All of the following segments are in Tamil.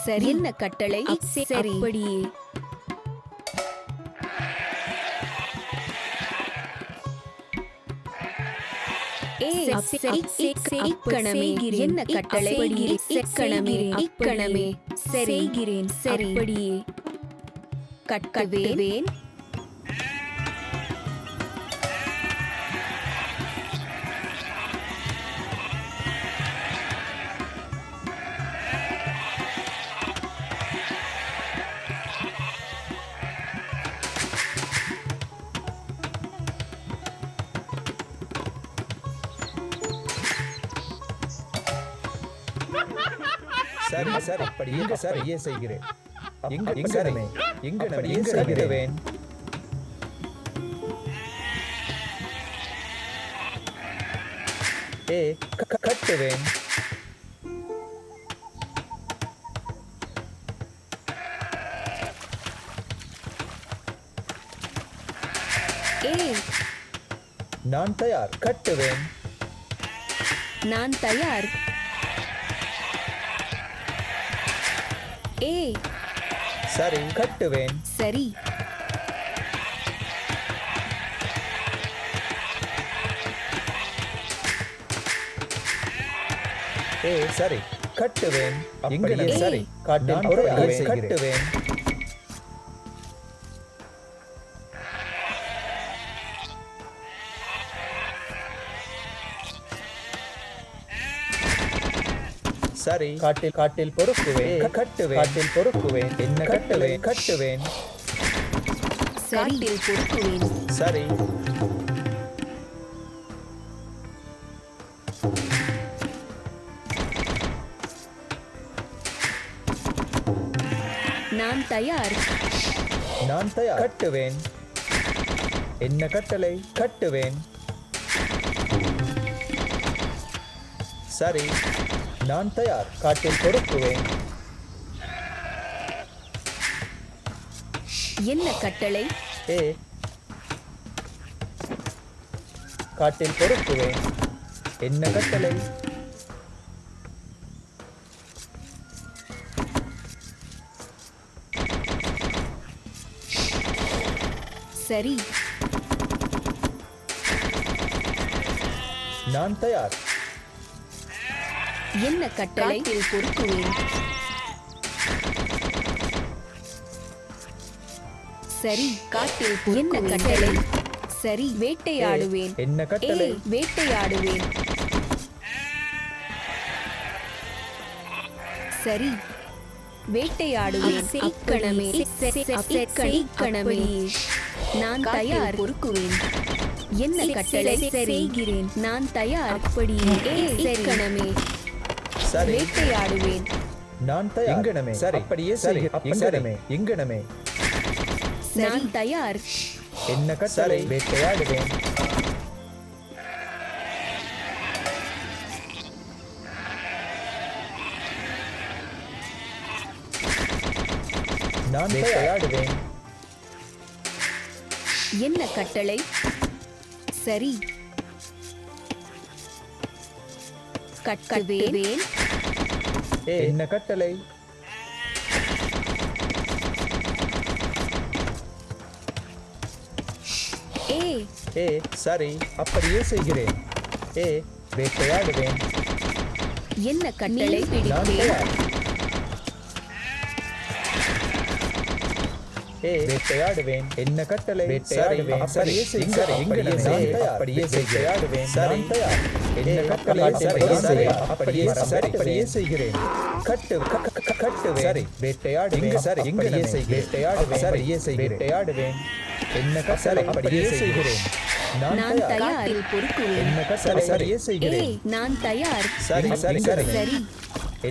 சரி. என்ன கட்டளை? சரி. அப்படியே. இக்கணமே. என்ன கட்டளை? இக்கணமே. இக்கணமே. சரி. சரி. அப்படியே. கட்டுவேன். சரி சரி அப்படியே சரியே செய்கிறேன். எங்கனமே எங்கனமே செய்கிறேன். கட்டுவேன். நான் தயார். கட்டுவேன். நான் தயார். சரி கட்டுவேன். சரி. சரி கட்டுவேன். எங்கனமே சரி காட்டில் கட்டுவேன். சரி காட்டில் பொறுக்குவேன். கட்டுவேன். காட்டில் பொறுக்குவேன். என்ன கட்டுவேன். கட்டுவேன். சரி. பொறுக்குவேன். சரி. நான் தயார். நான் தயார். கட்டுவேன். என்ன கட்டளை? கட்டுவேன். சரி. நான் தயார். காட்டில் பொறுக்குவேன். என்ன கட்டளை? காட்டில் பொறுக்குவேன். என்ன கட்டளை? சரி. நான் தயார். என்ன கட்டளை? பொறுக்குவேன். சரி. காட்டில் என்ன கட்டளை? சரி. வேட்டையாடுவேன். என்ன கட்டளை? வேட்டையாடுவேன். சரி. வேட்டையாடுவேன். இக்கணமே. இக்கணமே. நான் தயார். பொறுக்குவேன். என்ன கட்டளை? செய்கிறேன். நான் தயார். அப்படியே. இக்கணமே. சரி. வேட்டையாடுவேன். நான் தயார். எங்கனமே சரி அப்படியே செய்கிறேன். எங்கனமே நான் தயார். என்ன கட்டளை? வேட்டையாடுவேன். நான் வேட்டையாடுவேன். என்ன கட்டளை? சரி. கட்டுவேன். என்ன கட்டளை? சரி அப்படியே செய்கிறேன். வேட்டையாடுவேன். என்ன கட்டளை? நான் தயார். வேட்டையாடுவேன். என்ன கட்டளை? வேட்டையாடுவேன். அப்படியே செய்கிறேன். அப்படியே வேட்டையாடுவேன். நான் தயார். என்ன கட்டளை? அப்படியே அப்படியே செய்கிறேன். கட்டுவேன். சரி வேட்டையாடுவேன். சரி அப்படியே வேட்டையாடுவேன். அப்படியே வேட்டையாடுவேன். என்ன கட்டளை? அப்படியே செய்கிறேன். நான் தயார். பொறுக்குவேன். என்ன கட்டளை? அப்படியே செய்கிறேன். நான் தயார். சரி சரி சரி.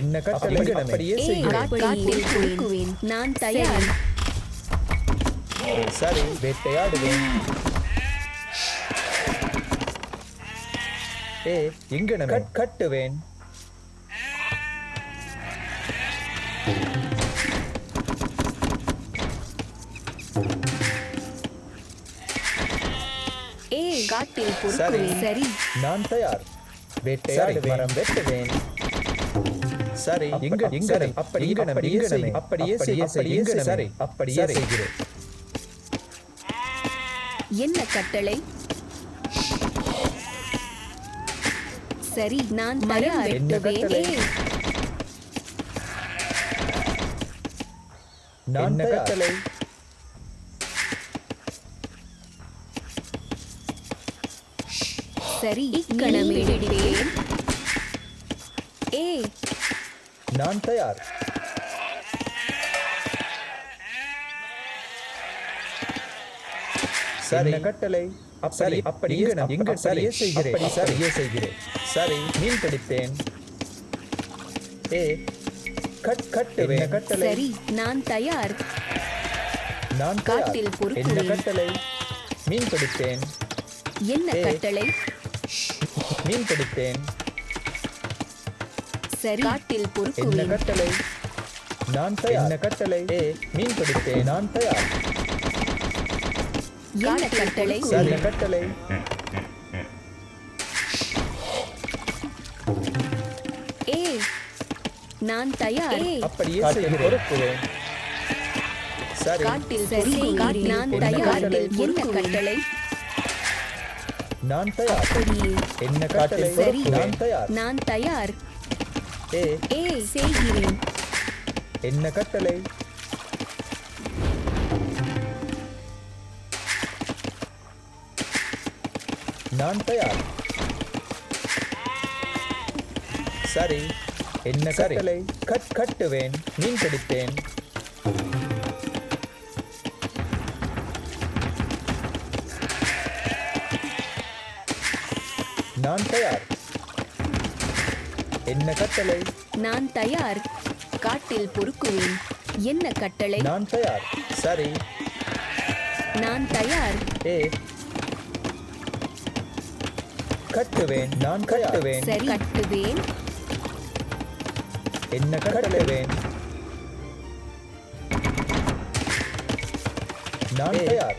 என்ன கட்டளை? அப்படியே செய்கிறேன். பொறுக்குவேன். நான் தயார். சரி வேட்டையாடுவேன். எங்கனமே கட்டுவேன். காட்டில் பொறுக்குவேன். சரி. நான் தயார். வேட்டையாடுவேன். மரம் வெட்டுவேன். சரி எங்கனமே அப்படியே சரி அப்படியே செய்கிறேன். என்ன கட்டளை? சரி நான் தயார். என்ன கட்டளை? நான் கட்டளை. சரி இக்கணமே வெடிப்பேன். நான் தயார். சரி கட்டளை. சரி அப்படியே செய்கிறேன். சரி மீன் பிடிப்பேன். கட்டுவேன். கட்டளை. சரி நான் தயார். நான் காட்டில் என்ன பொறுக்குவேன். கட்டளை? மீன் பிடிப்பேன். என்ன கட்டளை? மீன் பிடிப்பேன். சரி காட்டில் என்ன பொறுக்குவேன். கட்டளை? நான் தயார். என்ன கட்டளை? மீன் பிடிப்பேன். நான் தயார். என்ன கட்டளை? சரி கட்டளை. நான் தயார். அப்படியே செய்கிறேன். சரி காட்டில் சரி நான் தயார். என்ன கட்டளை? நான் தயார். அப்படியே என்ன கட்டளை? சரி நான் தயார். நான் தயார். ஏ செய்கிறேன். என்ன கட்டளை? நான் தயார். சரி என்ன கட்டளை? கட்டுவேன். மீன் பிடிப்பேன். நான் தயார். என்ன கட்டளை? நான் தயார். காட்டில் பொறுக்குவேன். என்ன கட்டளை? நான் தயார். சரி நான் தயார். கட்டுவேன். நான் கட்டுவேன். சரி கட்டுவேன். என்ன கட்டுவேன்? நான் தயார்.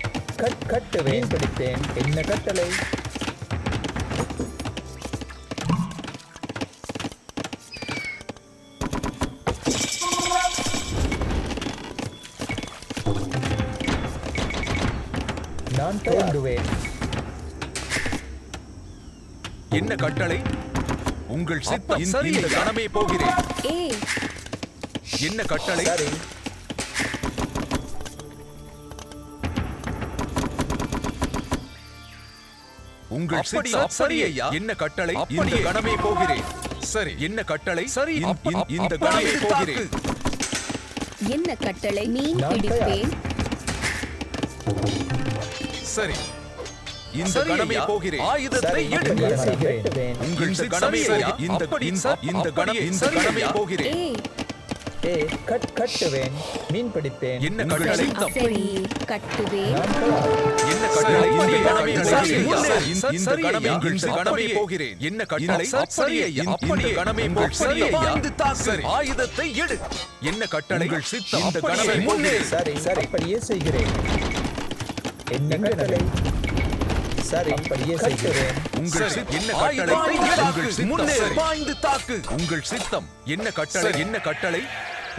கட்டுவேன். பிடித்தேன். என்ன கட்டளை? நான் தோன்றுவேன். என்ன கட்டளை? உங்கள் சித்தம். இந்த கணமே போகிறேன். என்ன கட்டளை? சரி உங்கள் சித்தம். சரி ஐயா. என்ன கட்டளை? இந்த கணமே போகிறேன். சரி என்ன கட்டளை? சரி இந்த கணமே போகிறேன். என்ன கட்டளை? மீன் நான் பிடிப்பேன். சரி இந்த கணமே போகிறேன். ஆயுதத்தை எடு. அப்படியே செய்கிறேன். உங்கள் கணமே இந்த கணமே போகிறேன். கட்டுவேன். மீன் பிடிப்பேன். என்ன கட்டளை? சரி கட்டுவேன். நான் தயார். என்ன கட்டளை? இந்த கணமே போகிறேன். இந்த கணமே இந்த கணமே போகிறேன். என்ன கட்டளை? சரி ஐயா. இந்த கணமே போகிறேன். சரி ஆயுதத்தை எடு. என்ன கட்டளை? சித்தம். இந்த கணமே போகிறேன். சரி அப்படியே செய்கிறேன். என்ன கட்டளை? சரி அப்படியே செய்கிறேன். உங்கள் என்ன கட்டளை? உங்கள் சித்தம். பாய்ந்து தாக்கு. உங்கள் சித்தம். என்ன கட்டளை? என்ன கட்டளை?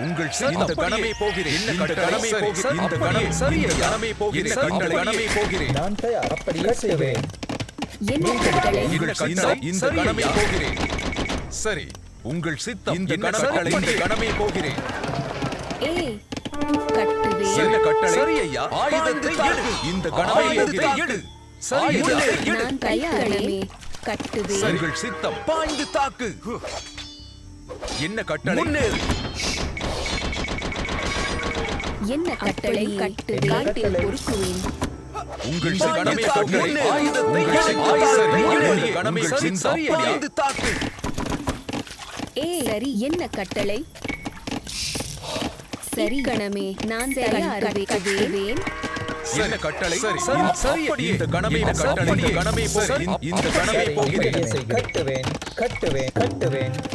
உங்கள் இந்த கணமே போகிறேன். என்ன கட்டளை? இந்த கணம் சரி கணமே போகிறேன். கட்டளை கணமே போகிறேன். நான் தயார். அப்படியே செய்வேன். என்ன கட்டளை? உங்கள் கட்டளை இந்த கணமே போகிறேன். சரி உங்கள் சித்தம். இந்த கட்டளை இந்த கணமே போகிறேன். கட்டுவேன். என்ன கட்டளை? சரி ஐயா. ஆயுதத்தை எடு. இந்த கணமே எடு. சரி நான் தயார். கட்டுவேன். உங்கள் சித்தம். பாய்ந்து தாக்கு. என்ன கட்டளை? என்ன கட்டளை? கட்டுவேன். காட்டில் பொறுக்குவேன். உங்கள் கணமே போகிறேன். ஆயுதத்தை எடு. கணமே பாய்ந்து தாக்கு. சரி என்ன கட்டளை? சரி கணமே நான் தயார். கட்டுவேன். என்ன கட்டளை? சரி இந்த கணமே கட்டளை. இந்த கணமே போகிறேன். இந்த கணமே போகிறேன்.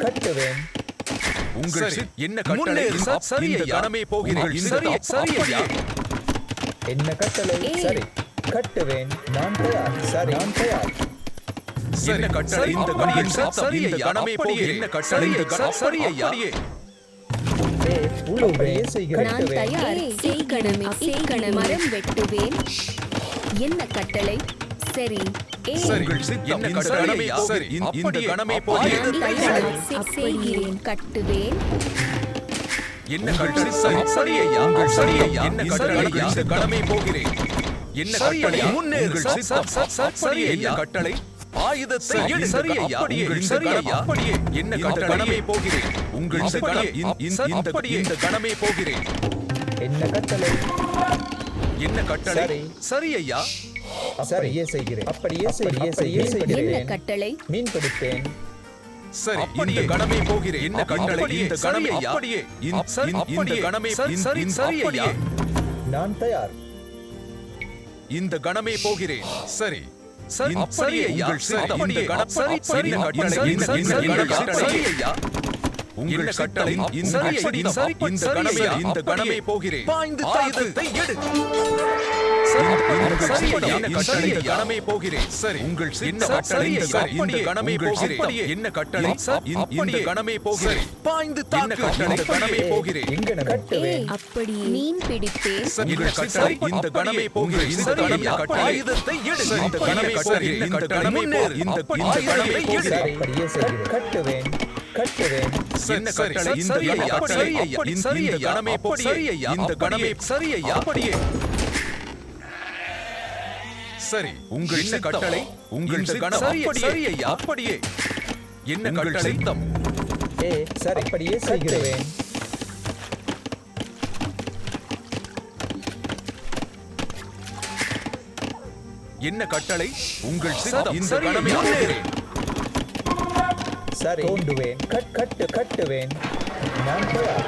கட்டுவேன். உங்கள் என்ன கட்டளை? சரி இந்த கணமே போகிறேன். சரி என்ன கட்டளை? சரி கட்டுவேன். நான் தயார். சரி நான் தயார். என்ன கட்டளை இந்த கணமே சரி இந்த கணமே போகிறேன் என்ன கட்டளை இந்த கணம் சரி ஐயா ஏ அப்படியே செய்கிறேன் நான் தயார் சீக்கிரமே சீக்கிரம் மரம் வெட்டுவேன் என்ன கட்டளை சரி ஏ சரி என்ன கட்டளை சரி இந்த கணமே போகிறேன் நான் தயார் செய்கிறேன் கட்டுவேன் என்ன கட்டளை சரி ஐயா சரி ஐயா என்ன கட்டளை இந்த கணமே போகிறேன் என்ன கட்டளை முன்னேறு சரி ஐயா கட்டளை ஆயுதத்தை எடு சரி ஐயா சரி ஐயா அப்படியே என்ன கட்டளை போகிறேன் உங்கள் இந்த கணமே போகிறேன் என்ன கட்டளை என்ன கட்டளை சரி. சரி ஐயா அப்படியே செய்கிறேன் அப்படியே என்ன செய்கிறேன் கட்டளை மீன் பிடிப்பேன் சரி இந்த கணமே போகிறேன் என்ன கட்டளை இந்த கணமே அப்படியே இந்த கணமே சரி சரி ஐயா நான் தயார் இந்த கணமே போகிறேன் சரி சரி சரி ஐயா இந்த கணம் சரி சரி கட்டளை இந்த கட்டளை சரி ஐயா உங்கள் கட்டளை இந்த கணமே இந்த கணமே போகிறேன் ஆயுதத்தை எடு சரி என்ன கட்டளை இந்த கணமே போகிறேன் சரி உங்கள் என்ன கட்டளை இந்த கணமே போகிறேன் என்ன கட்டளை இந்த கணமே போகிறேன் பாய்ந்து தாக்கு கட்டளை இந்த கணமே போகிறேன் இங்கன கட்டுவேன் அப்படியே மீன் பிடிப்பேன் உங்கள் கட்டளை இந்த கணமே போகிறேன் இந்த கணமே ஆயுதத்தை எடு இந்த கணமே போகிறேன் இந்த கணமே இந்த கணமே போகிறேன் அப்படியே செய்கிறேன் கட்டுவேன் என்ன கட்டளை இந்த கட்டளை இந்த கணமே சரி ஐயா இந்த கணமே சரி ஐயா அப்படியே சரி உங்கள் என்ன கட்டளை உங்கள் கணம் சரி ஐயா அப்படியே என்ன கட்டளை ஏ சரி அப்படியே செய்கிறேன் என்ன கட்டளை உங்கள் இந்த கணமே போகிறேன் சரி தோண்டுவேன் கட்டுவேன் நான் தயார்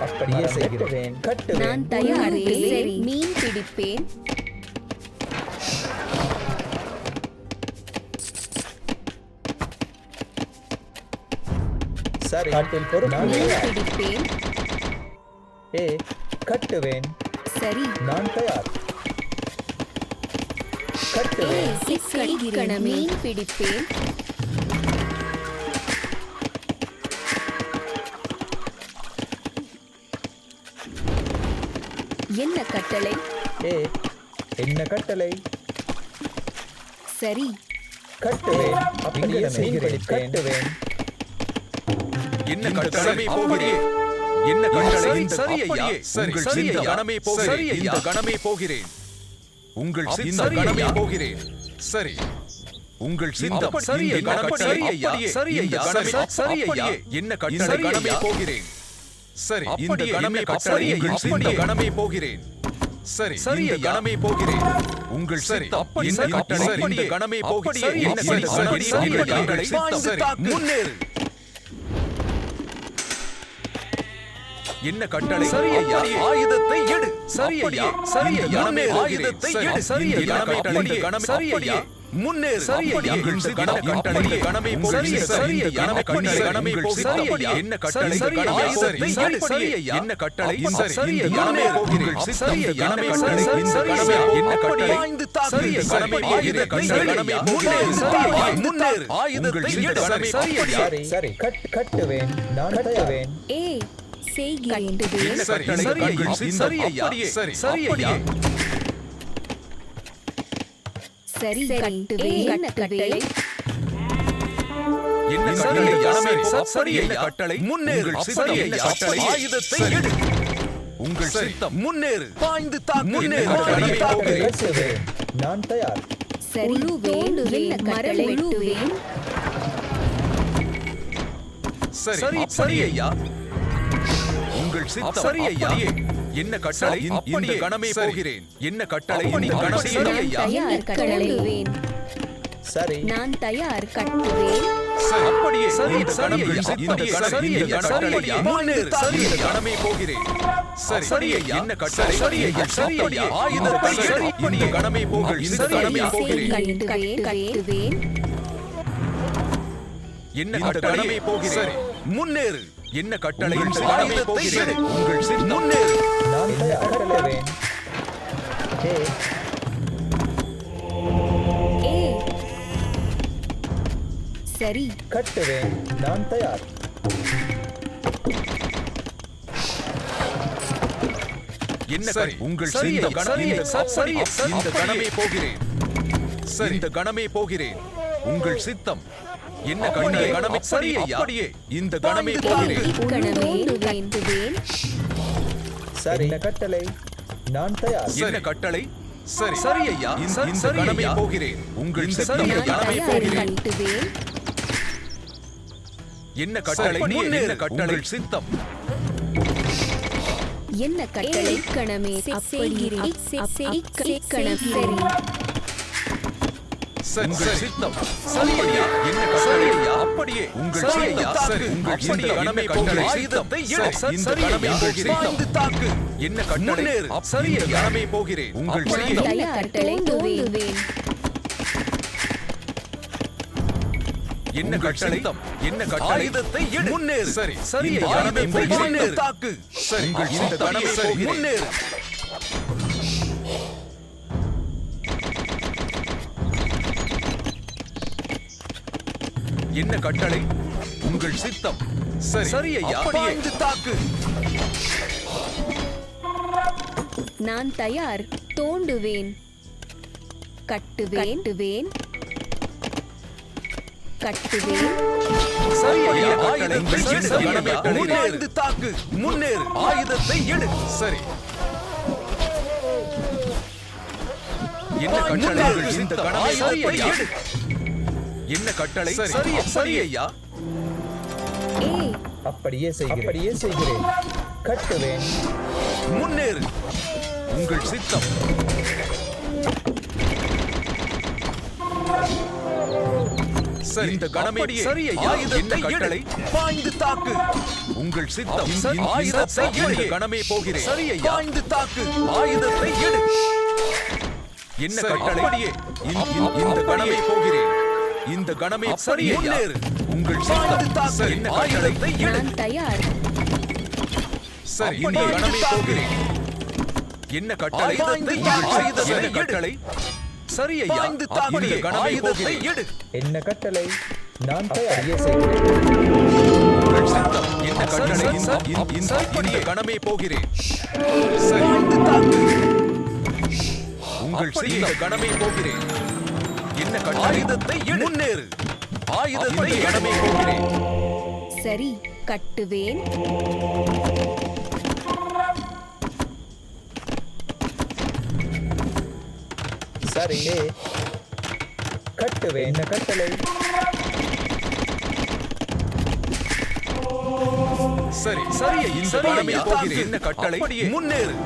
அப்படியே செய்கிறேன் கட்டுவேன் நான் தயார் சரி மீன் பிடிப்பேன் சரி காட்டில் பொறுப்பு மீன் பிடிப்பேன் ஏ கட்டுவேன் சரி நான் தயார் கட்டுவேன் சீக்கிரம் மீன் பிடிப்பேன் என்ன கட்டளை ஏ என்ன கட்டளை சரி கட்டுவேன் அப்படியே செய்கிறேன் கட்டுவேன் என்ன கட்டளை போகிறேன் என்ன கட்டளை சரி ஐயா சரி இந்த கணமே போகிறேன் இந்த கணமே போகிறேன் உங்கள் இந்த கணமே போகிறேன் சரி உங்கள் சித்தம் சரி சரி ஐயா சரி ஐயா சரி ஐயா என்ன கட்டளை கணமே போகிறேன் சரி இந்த கணமே கட்டளை இந்த கணமே போகிறேன் சரி சரி கணமே போகிறேன் உங்கள் சரி என்ன கட்டளை இந்த கணமே போகிறேன் என்ன கட்டளை சரி முன்னேறு என்ன கட்டளை சரி ஐயா ஆயுதத்தை எடு சரி ஐயா சரி ஐயா ஆயுதத்தை எடு சரி ஐயா கட்டளை கணமே சரி ஐயா முன்னேறு சரி ஐயா இந்த கட்டளை இந்த கணமே சரி சரி ஐயா கட்டளை கணமே சரி ஐயா என்ன கட்டளை சரி ஆயுதத்தை எடு சரி ஐயா என்ன கட்டளை சரி கணமே போகிறேன் சரி ஐயா கணமே சரி இந்த கணமே என்ன கட்டளை சரி கணமே ஆயுத கட்டளை கணமே முன்னேறு சரி ஐயா முன்னேறு ஆயுதத்தை எடு சரி ஐயா சரி சரி கட்டுவேன் நான் தயாவேன் ஏ செய்கிறேன் சரி சரி ஐயா சரி சரி ஐயா சரி கட்டுவேன் என்ன கட்டளை என்ன கட்டளை யாசரி சரி என்ன கட்டளை முன்னேறு சரி என்ன கட்டளை ஆயுதத்தை எடு உங்கள் சித்தம் முன்னேறு பாய்ந்து தாக்கு முன்னேறு கட்டுவேன் நான் தயார் சரி தோண்டுவேன் மரம் வெட்டுவேன் சரி சரி ஐயா உங்கள் சித்தம் சரி ஐயா என்ன கட்டளை இந்த கணமே போகிறேன் என்ன கட்டளை இந்த கணமே சரி ஐயா தயார் கட்டளைவேன் சரி நான் தயார் கட்டுவேன் அப்படியே சரி சரி இந்த கணமே இந்த கட்டளை முன்னேறு சரி இந்த கணமே போகிறேன் சரி சரி ஐயா என்ன கட்டளை சரி ஐயா சரி ஐயா ஆயுதத்தை சரி இந்த கணமே போகிறேன் இந்த கணமே போகிறேன் கட்டுவேன் என்ன கட்டளை போகிறேன் முன்னேறு என்ன கட்டளை கணமே போகிறேன் உங்கள் சித்தம் முன்னேறு நான் தயார் கட்டுவேன் ஏ ஏ சரி. கட்டுவேன், நான் தயார். என்ன உங்கள் சித்தம் இந்த கணமே போகிறேன். சரி, இந்த கணமே போகிறேன். உங்கள் சித்தம் என்ன கணமே சரி அப்படியே இந்த கணமே போகிறேன். இக்கணமே கட்டுவேன். சரி, என்ன கட்டளை, நான் தயார். என்ன கட்டளை? சரி சரி ஐயா, இந்த கணமே போகிறேன். உங்கள் சித்தம் இந்த கணமே போகிறேன். கட்டுவேன். என்ன கட்டளை? என்ன கட்டளை? சித்தம் என்ன கட்டளை? இக்கணமே அப்படியே இக்கணம் சரி. உங்கள் சித்தம் சரி ஐயா. என்ன கட்டளை ஐயா? அப்படியே உங்கள் சித்தம் சரி. உங்கள் இந்த கணமே போகிறேன். ஆயுதத்தை எடு. இந்த கணமே போகிறேன். தாக்கு. என்ன கட்டளை? சரி கணமே போகிறேன். உங்கள் சித்தம் நல்ல கட்டளை தூவேன். என்ன கட்டளை? என்ன கட்டளை? ஆயுதத்தை எடு. முன்னேறு. சரி சரி ஆயுதத்தை முன்னேறு. தாக்கு. சரி உங்கள் இந்த கணமே போகிறேன். முன்னேறு. என்ன கட்டளை? உங்கள் சித்தம் சரி சரி ஐயா. பாய்ந்து தாக்கு. நான் தயார். தோண்டுவேன். கட்டுவேன். கட்டுவேன். சரி ஐயா. ஆயுதத்தை எடு. சரி ஐயா. முன்னேறு. தாக்கு. முன்னேறு. ஆயுதத்தை எடு. சரி. என்ன கட்டளை? இந்த கணமே சரி ஐயா. என்ன கட்டளை? சரி சரி ஐயா. ஏய், அப்படியே செய்கிறேன். கட்டுவேன். முன்னேறு. உங்கள் சித்தம் சரி இந்த கணமே சரி ஐயா. என்ன கட்டளை? பாய்ந்து தாக்கு. உங்கள் சித்தம் ஆயுதத்தை எடு. கணமே போகிறேன். சரி ஐயா. பாய்ந்து தாக்கு. ஆயுதத்தை எடு. என்ன கட்டளை? அப்படியே இந்த கணமே போகிறேன். இந்த கணமே சரி முன்னேறு. உங்கள் சித்தம் சரி. என்ன ஆயுதத்தை எடு. நான் தயார். சரி இந்த கணமே போகிறேன். என்ன கட்டளை? என்ன கட்டளை? சரி ஐயா. இந்த கணமே போகிறேன். எடு. என்ன கட்டளை, நான் அப்படியே செய்கிறேன். உங்கள் சித்தம் என்ன கட்டளை? இந்த கணமே போகிறேன். சரி உங்கள் சித்தம் கணமே போகிறேன். என்ன கட்டளை? ஆயுதத்தை எடு. முன்னேறு. ஆயுதத்தை கணமே போகிறேன். சரி, கட்டுவேன். சரி, கட்டுவேன். என்ன கட்டளை? சரி சரி இந்த கணமே போகிறேன். என்ன கட்டளை? முன்னேறு.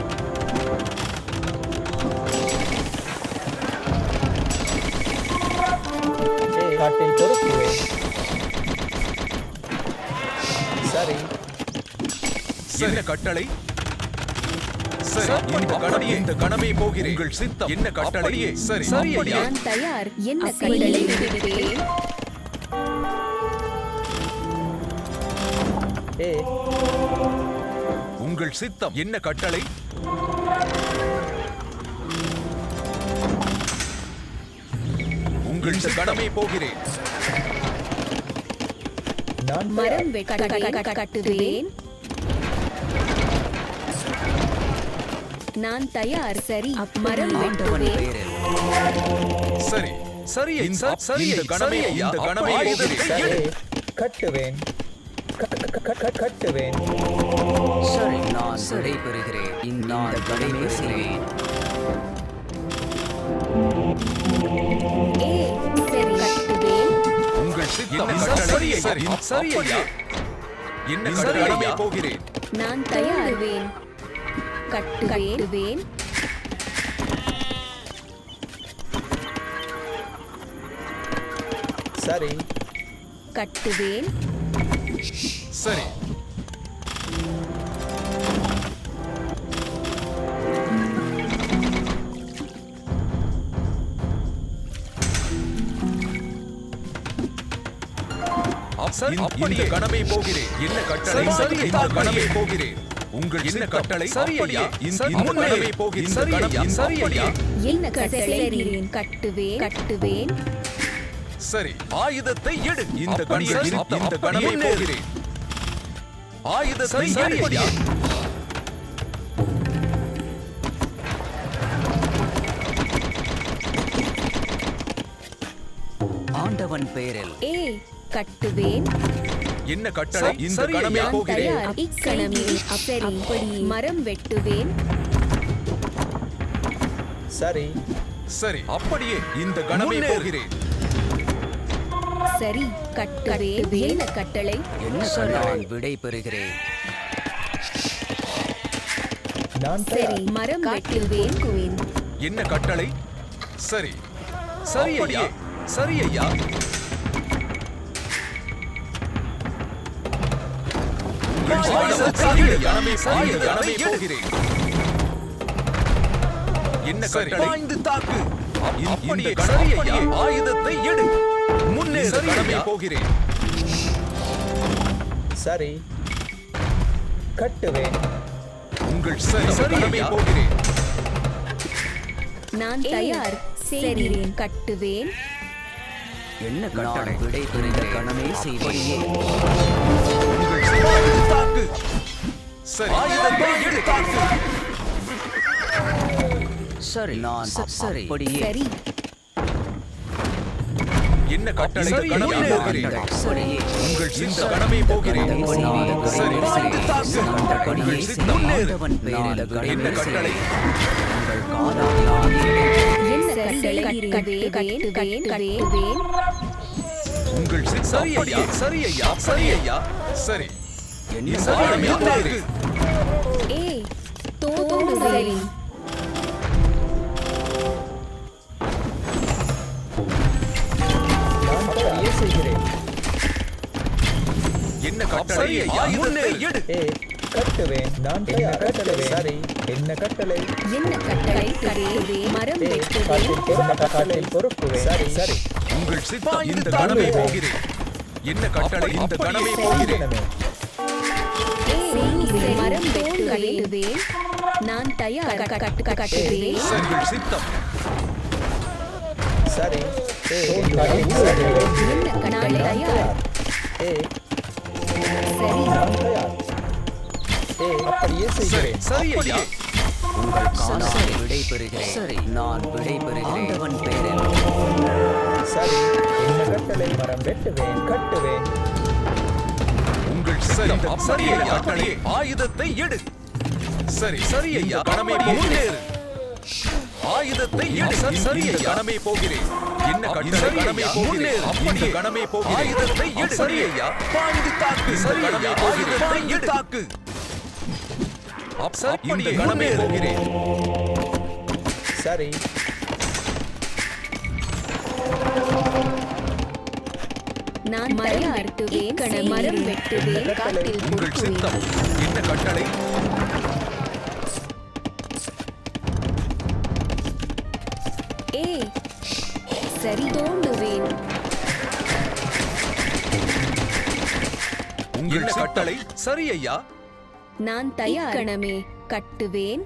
காட்டில் பொறுக்குவேன். சரி, என்ன கட்டளை? சரி இந்த கணமே போகிறேன். உங்கள் சித்தம் என்ன கட்டளை? சரி சரி ஐயா. நான் தயார். என்ன கட்டளை? விடுவேன். உங்கள் சித்தம் என்ன கட்டளை? உங்கள் கடமை போகிறேன். நான் மரம் கட்டுவேன். நான் தயார். சரி, மரம் வெட்டுவேன். சரி சரி சரி இந்த கணமே போகிறேன். சரி, கட்டுவேன். கட்டுவேன். சரி, நான் விடைபெறுகிறேன். நான் விடைபெறுகிறேன். சரி, கட்டுவேன். உங்கள் சித்தம் சரி சரி சரி ஐயா. என்ன கடமை போகிறேன். நான் தயார்வேன். கட்டுவேன். சரி, கட்டுவேன். சரி இந்த கணமே போகிறேன். என்ன கட்டளை? சரி இந்த கணமே போகிறேன். உங்கள் என்ன கட்டளை? சரி ஐயா. இந்த கணமே போகிறேன். சரி ஐயா. சரி ஐயா. என்ன கட்டளை? கட்டுவேன். சரி ஆயுதத்தை எடு இந்த கணமே இந்த கணமே போகிறேன் ஆயுதத்தை எடு ஐயா ஆண்டவன் பெயரில் ஏ கட்டுவேன் என்ன கட்டளை இந்த கணமே நான் போகிறேன் தயார் இக்கணமே சரி அப்படி மரம் வெட்டுவேன் சரி சரி அப்படியே இந்த கணமே போகிறேன் சரி கட்டுவேன் என்ன கட்டளை என்ன நான் விடை பெறுகிறேன் நான் சரி தயார் மரம் வெட்டுவேன் என்ன கட்டளை சரி சரி ஐயா சரி ஐயா கணமே போகிறேன் என்ன கட்டளை பாய்ந்து தாக்கு அப்படியே சரி ஐயா ஆயுதத்தை எடு முன்னேறு கணமே போகிறேன் சரி கட்டுவேன் உங்கள் சரி கணமே போகிறேன் நான் தயார் செய்கிறேன் கட்டுவேன் என்ன கட்டளை விடை பெறுகிற கணமே செய்வேன் உங்கள் பாய்ந்து தாக்கு சரி ஆயுதத்தை எடு தாக்கு சரி நான் சரி அப்படியே சரி என்ன கட்டளை கணமே போகிறேன் சரியே உங்கள் இந்த கணமே போகிறேன் சரி பாய்ந்து தாக்கு உங்கள் சித்தம் முன்னேறு ஆண்டவன் பெயரில் என்ன கட்டளை உங்கள் காதாகிய என்ன கட்டளை கட்டுவேன் உங்கள் சரி ஐயா சரி ஐயா சரி ஐயா சரி என்ன கணமே போகிறேன் ஏ தோடு சரி நான் அப்படியே செய்கிறேன் என்ன கட்டளை ஆயுதத்தை எடு ஏ கட்டுவேன் நான் தயார் கட்டுவேன் சரி என்ன கட்டளை என்ன கட்டளை கட்டுவேன் மரம் ஏ வெட்டுவேன் காட்டில் பொறுப்புவேன் சரி சரி உங்கள் சித்தம் இந்த கணமே போகிறேன் என்ன கட்டளை இந்த கணமே போகிறேன் கணமே ஏ மரம் வெட்டுவேன் நான் தயார் கட்டுவேன் உங்கள் சித்தம் சரி ஏ காட்டில் பொறுப்புவேன் என்ன கட்டளை தயார் ஏ சரி நான் தயார் ஏ அப்படியே சரி செய்கிறேன் சரி ஐயா உங்கள் காதாகிய விடை பெறுகிறேன் சரி நான் விடை பெறுகிறேன் ஆண்டவன் பெயரில் சரி என்ன கட்டளை மரம் வெட்டுவேன் கட்டுவேன் உங்கள் சித்தம் சரி ஐயா கட்டளை ஆயுதத்தை எடு சரி சரி ஐயா கணமே முன்னேறு ஆயுதத்தை எடு சரி ஐயா கணமே போகிறேன் என்ன கட்டளை கணமே போகிறேன் அப்படியே கணமே போகிறேன் ஆயுதத்தை எடு சரி ஐயா பாய்ந்து தாக்கு சரி கணமே ஆயுதத்தை எடு தாக்கு அப்படியே கணமே போகிறேன் சரி நான் மரம் வெட்டுவேன் மரம் வெட்டுவேன் காட்டில் உங்கள் சித்தம் பொறுக்குவேன் என்ன கட்டளை ஏ சரி தோண்டுவேன் உங்கள் கட்டளை சரி ஐயா நான் தயார் கணமே கட்டுவேன்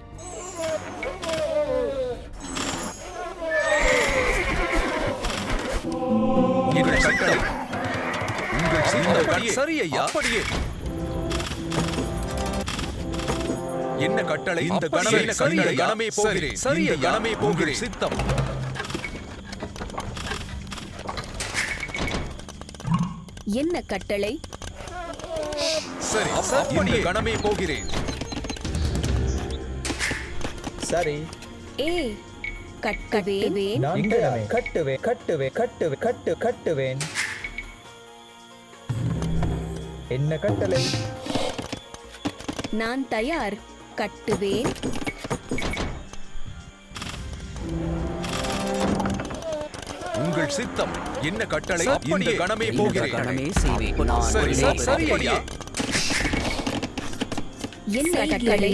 உங்கள் கட்டளை உங்கள் சித்தம் சரி ஐயா அப்படியே என்ன கட்டளை இந்த கணமே சரி கணமே போகிறேன் சரி கணமே போகிறேன் சித்தம் என்ன கட்டளை சரி அப்படியே கணமே போகிறேன் சரி ஏ கட்டுவேன் நான் தயார் கட்டுவேன் என்ன கட்டளை நான் தயார் கட்டுவேன் உங்கள் சித்தம் என்ன கட்டளை இந்த கணமே போகிறேன் கணமே செய்வேன் நான் சரி விடை சரி பெறுகிறேன். ஐயா என்ன கட்டளை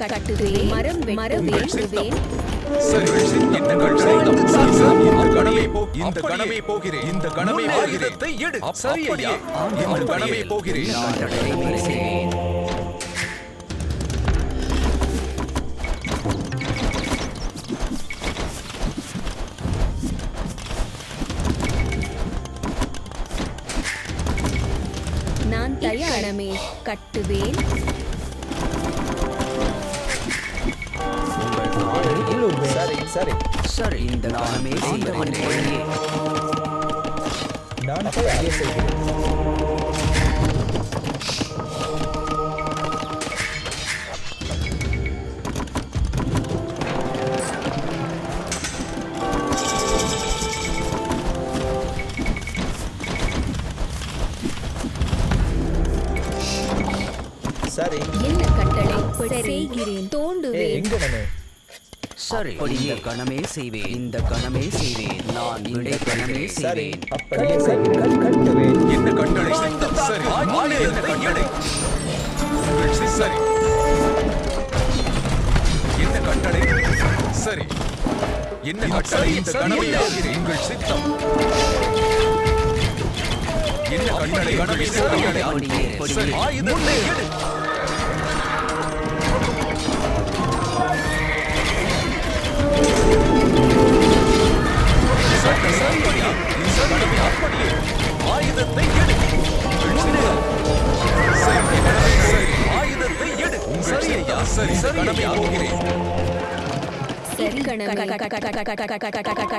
கட்டுவேன் மரம் வெட்டுவேன் சரி என்ன கட்டளை இந்த கணமே இந்த கணமே போகிறேன் இந்த கணமே ஆயுதத்தை எடு சரி ஐயா இந்த கணமே போகிறேன் நான் விடை பெறுகிறேன். தயாரமே கட்டுவேன். சரி சரி சரி இந்த கணமே செய்கிறேன். நான் அப்படியே செய்கிறேன். சரி என்ன கட்டளை செய்கிறேன். தோண்டுவேன். எங்கனமே சரி இந்த கணமே செய்வேன். இந்த கணமே செய்வேன். நான் விடை கணமே சரி செய்வேன். அப்படியே செய்கிறேன். கட்டுவேன். என்ன கட்டளை சித்தம் சரி என்ன கட்டளை உங்கள் சரி என்ன கட்டளை சரி என்ன கட்டளை இந்த கணமே போகிறேன் உங்கள் சித்தம் என்ன கட்டளை கணமே சரி ஆயுதத்தை எடு ஆயுதத்தை எடு ஆயுதத்தை எடு சரி ஐயா சரி கடமை போகிறேன் சரி கணமே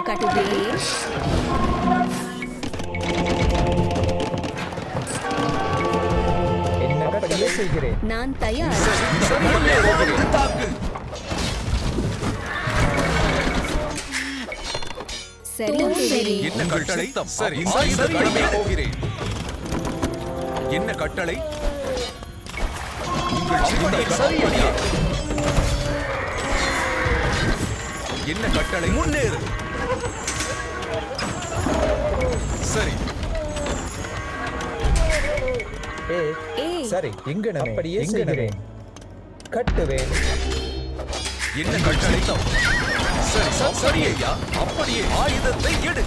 கட்டுவேன். என்ன அப்படியே செய்கிறேன். நான் தயார். தாக்கு சரி சரி என்ன கட்டளை சரி கடமை போகிறேன் என்ன கட்டளை உங்கள் சித்தம் சரியா என்ன கட்டளை முன்னேறு சரி சரி எங்கனமே அப்படியே செய்கிறேன். கட்டுவேன். என்ன கட்டளை சரி சரி ஐயா அப்படியே ஆயுதத்தை எடு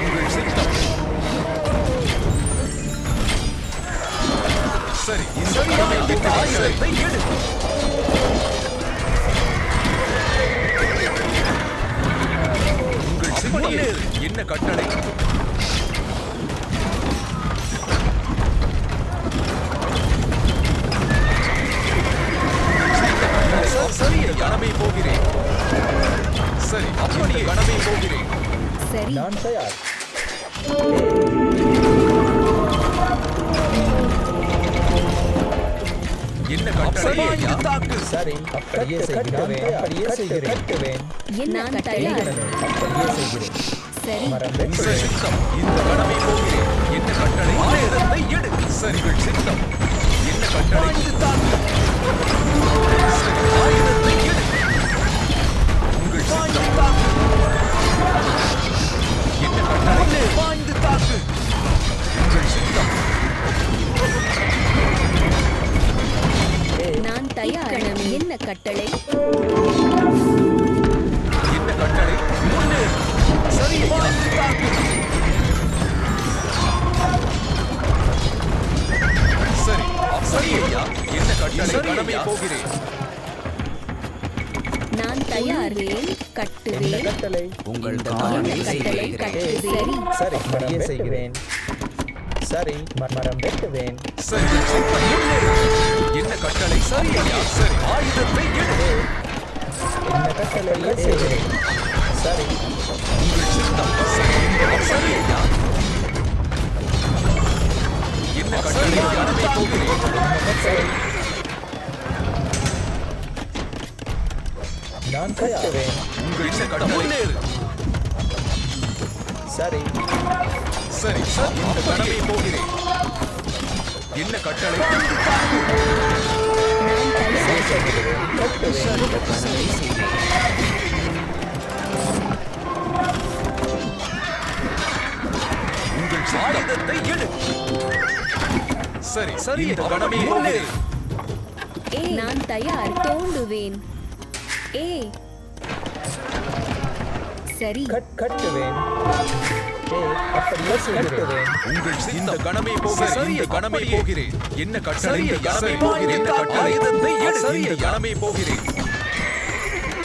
உங்கள் சித்தம் சரி இந்த ஆயுதத்தை எடு உங்கள் சித்தம் என்ன கட்டளை சரி கடமை போகிறேன் சரி அப்படியே கடமை போகிறேன் சரி நான் தயார். என்ன கட்டளை தாக்கு சரி அப்படியே செய்கிறேன். அப்படியே செய்கிறேன். கட்டுவேன். நான் தயார். எங்கனமே அப்படியே செய்கிறேன். சரி மரம் உங்கள் வெட்டுவேன். சித்தம் இந்த கடமை போகிறேன் என்ன கட்டளை ஆயுதத்தை எடு சரிகள் சித்தம் என்ன கட்டளை சரி, ஆயுதத்தை எடு உங்கள் சித்தம் என்ன கட்டளை பாய்ந்து தாக்கு உங்கள் சித்தம் நான் தயார். என்ன கட்டளை என்ன கட்டளை முன்னேறு சரி பாய்ந்து தாக்கு சரி சரி ஐயா என்ன கட்டளை கடமை போகிறேன் நான் தயார். என்ன கட்டுவேன். கட்டளை உங்கள் என்ன கணமே கட்டளை செய்கிறேன். கட்டுவேன். சரி அப்படியே செய்கிறேன். சரி மரம் வெட்டுவேன். சரி சித்தம் முன்னேறு என்ன கட்டளை சரி ஐயா சரி ஆயுதத்தை எடு என்ன கட்டளையே செய்கிறேன். சரி உங்கள் சித்தம் சரி சரி ஐயா என்ன கட்டளை கடமை போகிறேன் சரி நான் கட்டுவேன். உங்கள் என்ன முன்னேறு சரி சரி இந்த கடமை போகிறேன் என்ன கட்டளை நான் தயார். கட்டுவேன். கணமே செய்வேன். உங்கள் ஆயுதத்தை எடு சரி சரி இந்த கடமை முன்னேறு நான் தயார். தோண்டுவேன். சரி கட்டுவேன். அப்படியே செய்கிறேன். உங்கள் இந்த கடமை போகிறேன் சரி இந்த கடமை போகிறேன் என்ன கட்டளை இந்த கடமை போகிறேன் என்ன கட்டளை ஆயுதத்தை எடு சரி இந்த கடமை போகிறேன்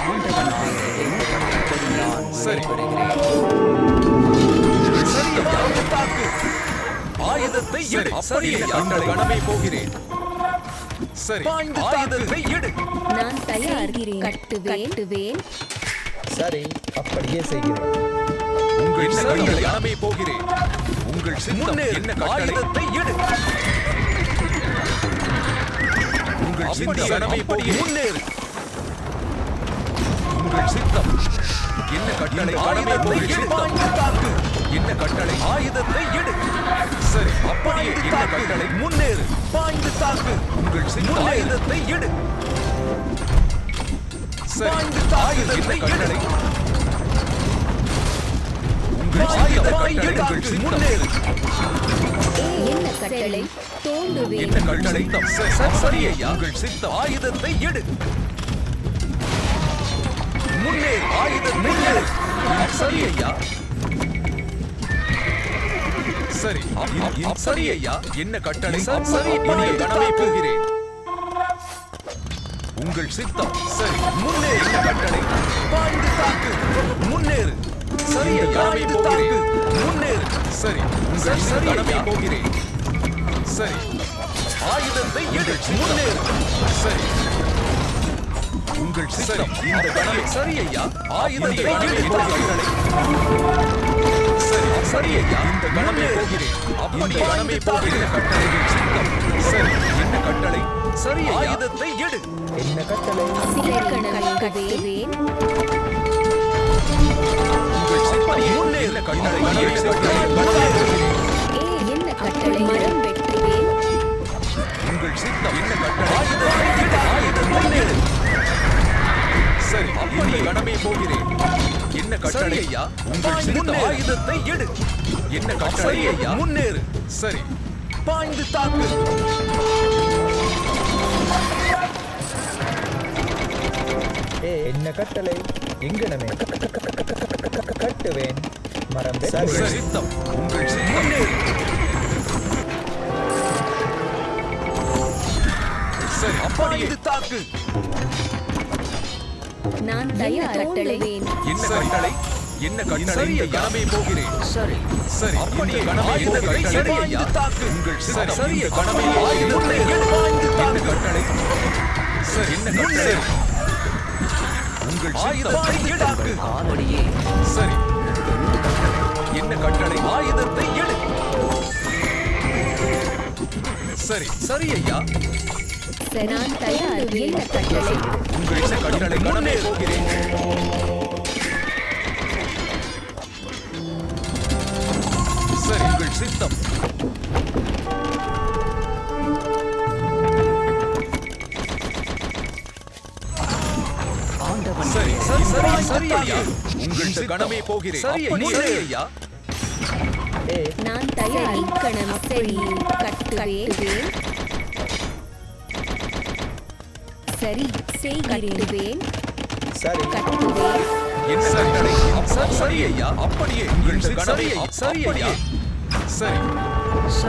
ஆண்டவனாகிய இந்த கட்டளை நான் சரி விடைபெறுகிறேன். சரி பாய்ந்து தாக்கு ஆயுதத்தை எடு அப்படியே இந்த கணமே போகிறேன் சரி ஆயுதத்தை எடு நான் தயார்கிறேன் கட்டுவேன் சரி அப்படியே செய்கிறேன் உங்கள் கணமே போகிறேன் உங்கள் சித்தம் என்ன ஆயுதத்தை எடு உங்கள் சித்தம் கணமே போகிறேன் முன்னேறு உங்கள் சித்தம் என்ன கட்டளை ஆயுதத்தை எடு தாக்கு என்ன கட்டளை ஆயுதத்தை எடு சரி அப்படியே என்ன கட்டளை முன்னேறு பாய்ந்து தாக்கு உங்கள் சித்தம் ஆயுதத்தை எடு சரி ஆயுதத்தை கட்டளை உங்கள் ஆயுதத்தை எடு முன்னேறு என்ன கட்டளை தோண்டுவேன் என்ன கட்டளை சரி ஐயா உங்கள் சித்தம் ஆயுதத்தை எடு முன்னேறு ஆயுதத்தை முன்னேறு சரி ஐயா சரி சரி ஐயா என்ன கட்டளை சரி இனிய கணமே போகிறேன் உங்கள் சித்தம் சரி முன்னேறு என்ன கட்டளை பாய்ந்து தாக்கு முன்னேறு சரி கணமே போகிறேன் முன்னேறு சரி உங்கள் சரி கணமே போகிறேன் சரி ஆயுதத்தை எடு முன்னேறு சரி உங்கள் சித்தம் இந்த கணமே சரி ஐயா ஆயுதத்தை கணமே போகிறேன் சரி சரி ஐயா இந்த கணமே போகிறேன் அப்படியே கணமே போகிறேன் கட்டளைகள் சித்தம் சரி என்ன கட்டளை சரி ஆயுதத்தை எடு என்ன கட்டளை கட்டுவேன் உங்கள் சித்தம் முன்னேறு கட்டளை கணமே போகிறேன் என்ன கட்டளை மரம் வெட்டுவேன் உங்கள் சித்தம் என்ன கட்டளை ஆயுதத்தை எடு ஆயுதம் முன்னேறு சரி அப்படியே கணமே போகிறேன் என்ன கட்டளை ஐயா உங்கள் சித்தம் ஆயுதத்தை எடு என்ன கட்டளை ஐயா முன்னேறு சரி பாய்ந்து தாக்கு என்ன கட்டளை எங்கனமே கட்டுவேன் மரம் உங்கள் சித்தம் உங்கள் சித்தம் முன்னேறு சரி அப்படியே தாக்கு நான் தயார்வேன் என்ன கட்டளை என்ன கட்டளை இந்த கணமே போகிறேன் சரி சரி அப்படியே கணமே இந்த கட்டளை ஐயா தாக்கு உங்கள் சித்தம் சரி கணமே ஆயுதத்தை எடு என்ன கட்டளை சரி என்ன கட்டளை உங்கள் ஆயுதத்தை எடு தாக்கு அப்படியே சரி என்ன கட்டளை ஆயுதத்தை எடு சரி சரி ஐயா நான் தயார் என்ன கட்டளை உங்கள் என்ன கட்டளை கணமே போகிறேன் சரி உங்கள் சித்தம் ஆண்டவன் சரி சரி சரி சரி ஐயா உங்கள் கணமே போகிறேன் சரி ஐயா நான் தயார் கணம் சரி கட்டுவேன் சரி செய்கிறேன் சரி கட்டுவேன் என்ன கட்டளை சரி சரி ஐயா அப்படியே உங்கள் கணமே சரி ஐயா சரி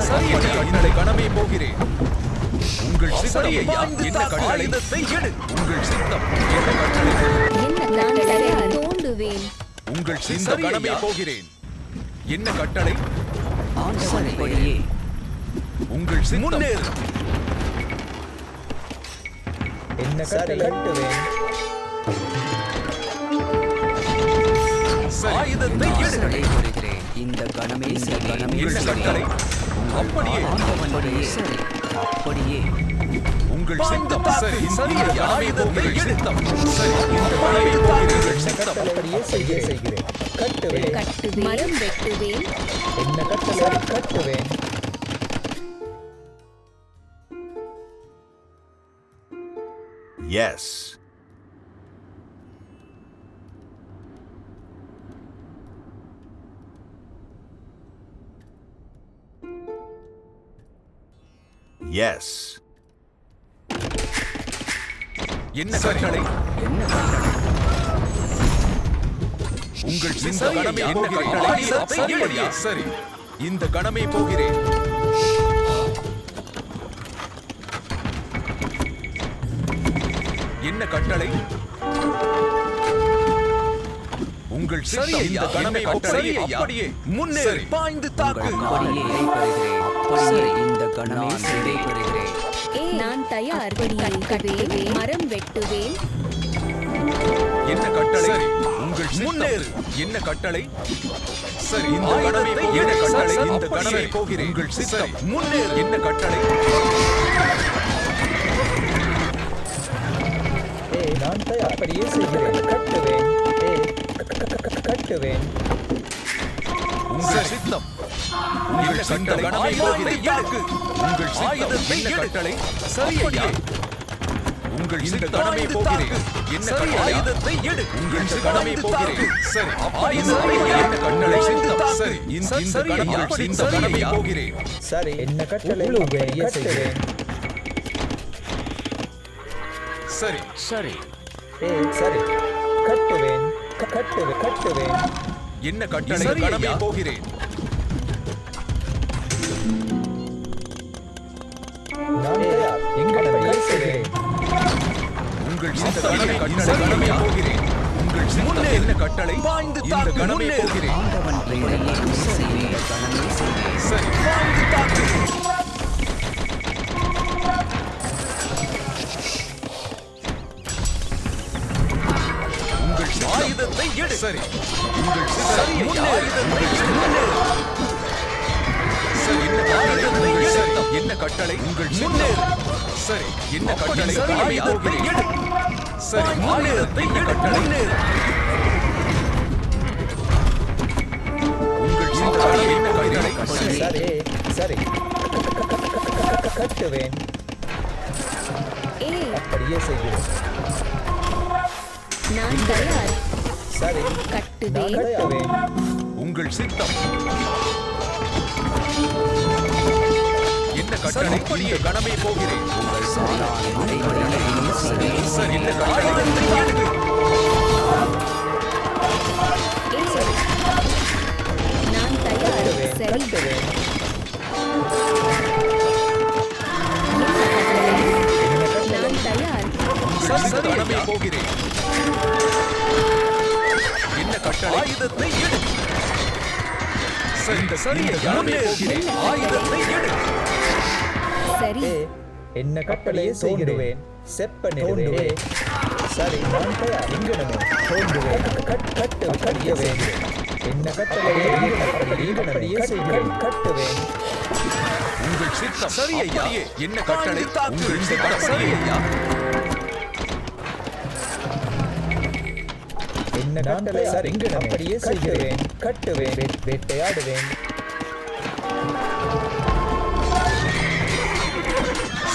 சரி ஐயா கட்டளை கணமே போகிறேன் உங்கள் சரி ஐயா என்ன கட்டளைத்தை எடு உங்கள் சித்தம் என்ன கட்டளை என்ன நான் தயார் தோண்டுவேன் உங்கள் சித்த கணமே போகிறேன் என்ன கட்டளை ஆண்டவன் படியே உங்கள் முன்னேறு என்ன கட்டளை கட்டுவேன் ஆயுதத்தை எடு சடை வருகிறேன் இந்த கணமே செய்வேன் என்ன கட்டளை அப்படியே ஆண்டவன் படியே சரி அப்படியே உங்கள் சித்தம் சரி சரி ஆயுதத்தை எடு சரி இந்த கணமே போகிறேன் சித்தம் அப்படியே செய்கிறேன் கட்டுவேன் கட்டுவேன் மரம் வெட்டுவேன் என்ன கட்டளை கட்டுவேன் Yes. Yes. என்ன கட்டளை என்ன கட்டளை உங்கள் சிந்த கணமே என்ன கட்டளை சரி இந்த கணமே போகிறேன் என்ன கட்டளை உங்கள் சித்தம் இந்த கணமே கட்டளை அப்படியே முன்னேறி பாய்ந்து தாக்கு அப்படியே விடைபெறுகிறேன். அப்படியே இந்த கணமே விடைபெறுகிறேன். நான் தயார். கட்டுவேன், மரம் வெட்டுவேன். என்ன கட்டளை சரி உங்கள் முன்னேறு என்ன கட்டளை சரி இந்த கணமே என்ன கட்டளை இந்த கணமே போகிறேன் உங்கள் சித்தம் முன்னேறு என்ன கட்டளை நான் தயார். அப்படியே செய்கிறேன். கட்டுவேன். கட்டுவேன். உங்கள் சித்தம் உங்கள் சித்த கணமே போகிறேன் தாக்கு உங்கள் சித்தம் என்ன கட்டளை சரியா உங்கள் சித்த கணமே போகிறேன் என்ன கட்டளை ஆயுதத்தை எடு உங்கள் கடமை போகிறேன் சரி ஆயுதத்தை என்ன கட்டளை சித்தம் சரி இந்த கடமை சித்த கடமை போகிறேன் சரி என்ன கட்டளை கட்டுவேன். சரி சரி சரி கட்டுவேன். கட்டுவேன். என்ன கட்டளை கடமை போகிறேன் நான் தயார். எங்களிடம் செய்கிறேன். உங்கள் சித்த கடமை கடமை போகிறேன் உங்கள் சித்த என்ன கட்டளை இந்த கடமை போகிறேன் ஆண்டவன் பெயரையே செய்வேன். இந்த கணமே செய்வேன். சரி பாய்ந்து தாக்கு உங்கள் ஆயுதத்தை எடு சரி உங்கள் சித்த ஆயுதத்தை முன்னேறு சரி என்ன கட்டளை உங்கள் முன்னேறு சரி என்ன கட்டளை ஆயுதத்தை எடு சரி ஆயுதத்தை என்ன கட்டளை முன்னேறு உங்கள் சித்த என்ன கட்டளை சரி சரி கட்டுவேன். அப்படியே செய்கிறேன். நான் தயார். சரி கட்டுவேன். கட்டுவேன். உங்கள் சித்தம் என்ன கட்டளை இந்த கடமை போகிறேன் உங்கள் சாதாரண விடைபெறுகிறேன். செய்வேன். சரி இந்த ஆயுதத்தை எடு நான் தயார். சரி. கட்டுவேன். நான் தயார். உங்கள் கடமை போகிறேன் என்ன கட்டளை ஆயுதத்தை எடு சரி இந்த சரியா போகிறேன் ஆயுதத்தை எடு சரி. என்ன கட்டளையை செய்கிறேன். செப்பனிடுவேன். சரி நான் தயார். எங்கிடமே தோன்றுவேன். கட்டுவேன். என்ன கட்டளையை அப்படியே செய்கிறேன். கட்டுவேன். உங்கள் சித்தம் சரியா என்ன கட்டளை உங்கள் சித்தம் சரியா என்ன கட்டளை அப்படியே செய்கிறேன். கட்டுவேன். வேட்டையாடுவேன்.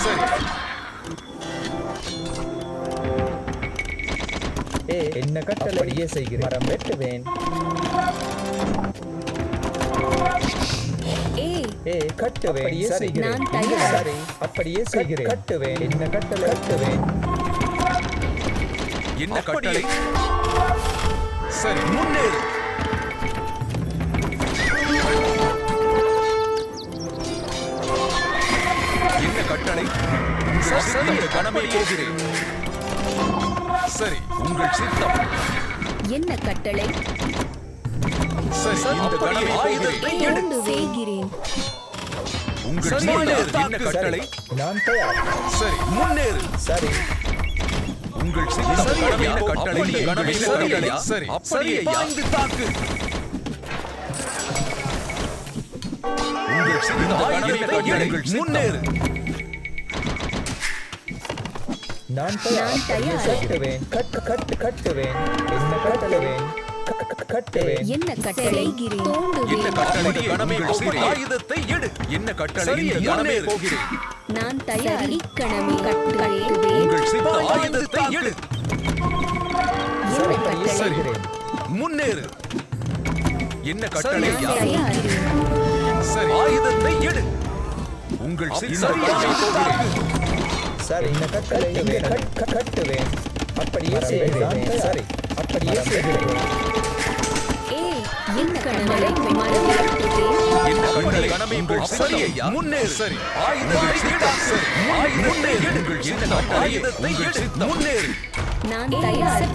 சரி என்ன கட்டளை அப்படியே செய்கிறேன். மரம் வெட்டுவேன். கட்டுவேன். அப்படியே செய்கிறேன். நான் தயார். சரி அப்படியே செய்கிறேன். கட்டுவேன். என்ன கட்டளை கட்டுவேன். என்ன கட்டளை சரி முன்னேறு என்ன கட்டளை சரி கடமை போகிறேன் சரி உங்கள் சித்தம் என்ன கட்டளை சரி இந்த கடமை போகிறேன் கொண்டு செய்கிறேன். உங்கள் சித்தம் என்ன கட்டளை நான் தயார். சரி முன்னேறு சரி உங்கள் சித்தம் கடமை என்ன கட்டளை இந்த கடமை சரியா சரி அப்படியே பாய்ந்து தாக்கு உங்கள் சித்தம் கடமை என்ன கட்டளை முன்னேறு நான் தயார். கட்டுவேன். கட்டுவேன். என்ன கட்டுவேன். கட்டுவேன். என்ன கட்டளை என்ன தோண்டுவேன். கட்டளை கடமை போகிறேன் ஆயுதத்தை எடு என்ன கட்டளை இந்த கடமை போகிறேன் நான் தயார். இக்கணமே கட்டுவேன். உங்கள் சித்தம் ஆயுதத்தை எடு என்ன அப்படியே கட்டளை செய்கிறேன். முன்னேறு என்ன கட்டளை நான் தயார். சரி ஆயுதத்தை எடு உங்கள் சித்தம் கடமை போகிறேன் சரி என்ன கட்டளை கட்டுவேன். அப்படியே செய்கிறேன். சரி அப்படியே செய்கிறேன். என்ன கட்டளை மரம் வெட்டுவேன். என்ன கட்டளை கடமை உங்கள் சரியா முன்னேறு சரி ஆயுதத்தை எடு சரி முன்னேறு உங்கள் என்ன கட்டளை ஆயுதத்தை எடு முன்னேறு நான் தயார்.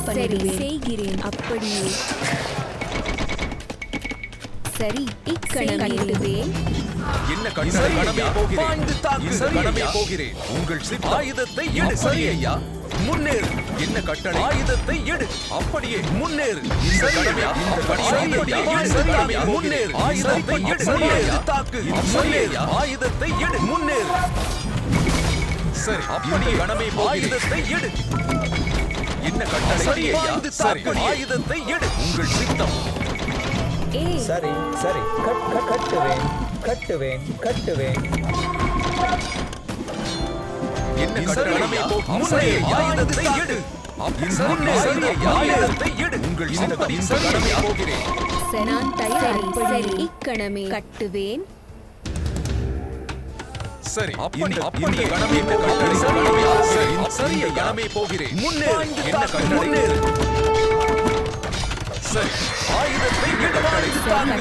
செய்கிறேன். அப்படியே சரி இக்கணமே கட்டுவேன். என்ன கட்டளை கடமை போகிறேன் பாய்ந்து தாக்கு. இந்த சரி கடமை ஐயா. போகிறேன் உங்கள் சித்தம் ஆயுதத்தை எடு. சரி ஐயா முன்னேறு. என்ன கட்டளை ஆயுதத்தை எடு. அப்படியே முன்னேறு. இந்த சரி கடமை ஐயா. இந்த கடமை சரி அப்படியே ஐயா. இந்த சரி கடமை ஐயா. முன்னேறு. ஆயுதத்தை எடு. சரி ஐயா. முன்னேறு. தாக்கு. சரி முன்னேறு. ஐயா. ஆயுதத்தை எடு. முன்னேறு. சரி அப்படியே கடமை போகிறேன் ஆயுதத்தை எடு. என்ன கட்டளை சரி ஐயா பாய்ந்து சரி தாக்கு. ஆயுதத்தை எடு. உங்கள் சித்தம் ஏ சரி சரி கட்டுவேன் கட்டுவேன் கட்டுவேன். என்ன சரி கட்டளை ஐயா. போகிறேன் சரி ஐயா. ஆயுதத்தை எடு. சரி ஐயா. ஆயுதத்தை எடு. உங்கள் இந்த சித்தம் இந்த சரி கடமை ஐயா. போகிறேன் நான் தயார். சரி இக்கணமே கட்டுவேன். சரி அப்படியே அப்படியே கடமை இந்த கட்டளை சரி கடமை ஐயா. சரி சரி இந்த ஐயா. கடமை போகிறேன் முன்னேறு. என்ன கட்டளை முன்னேறு. சரி ஆயுதத்தை எடு. பாய்ந்து தாக்கு.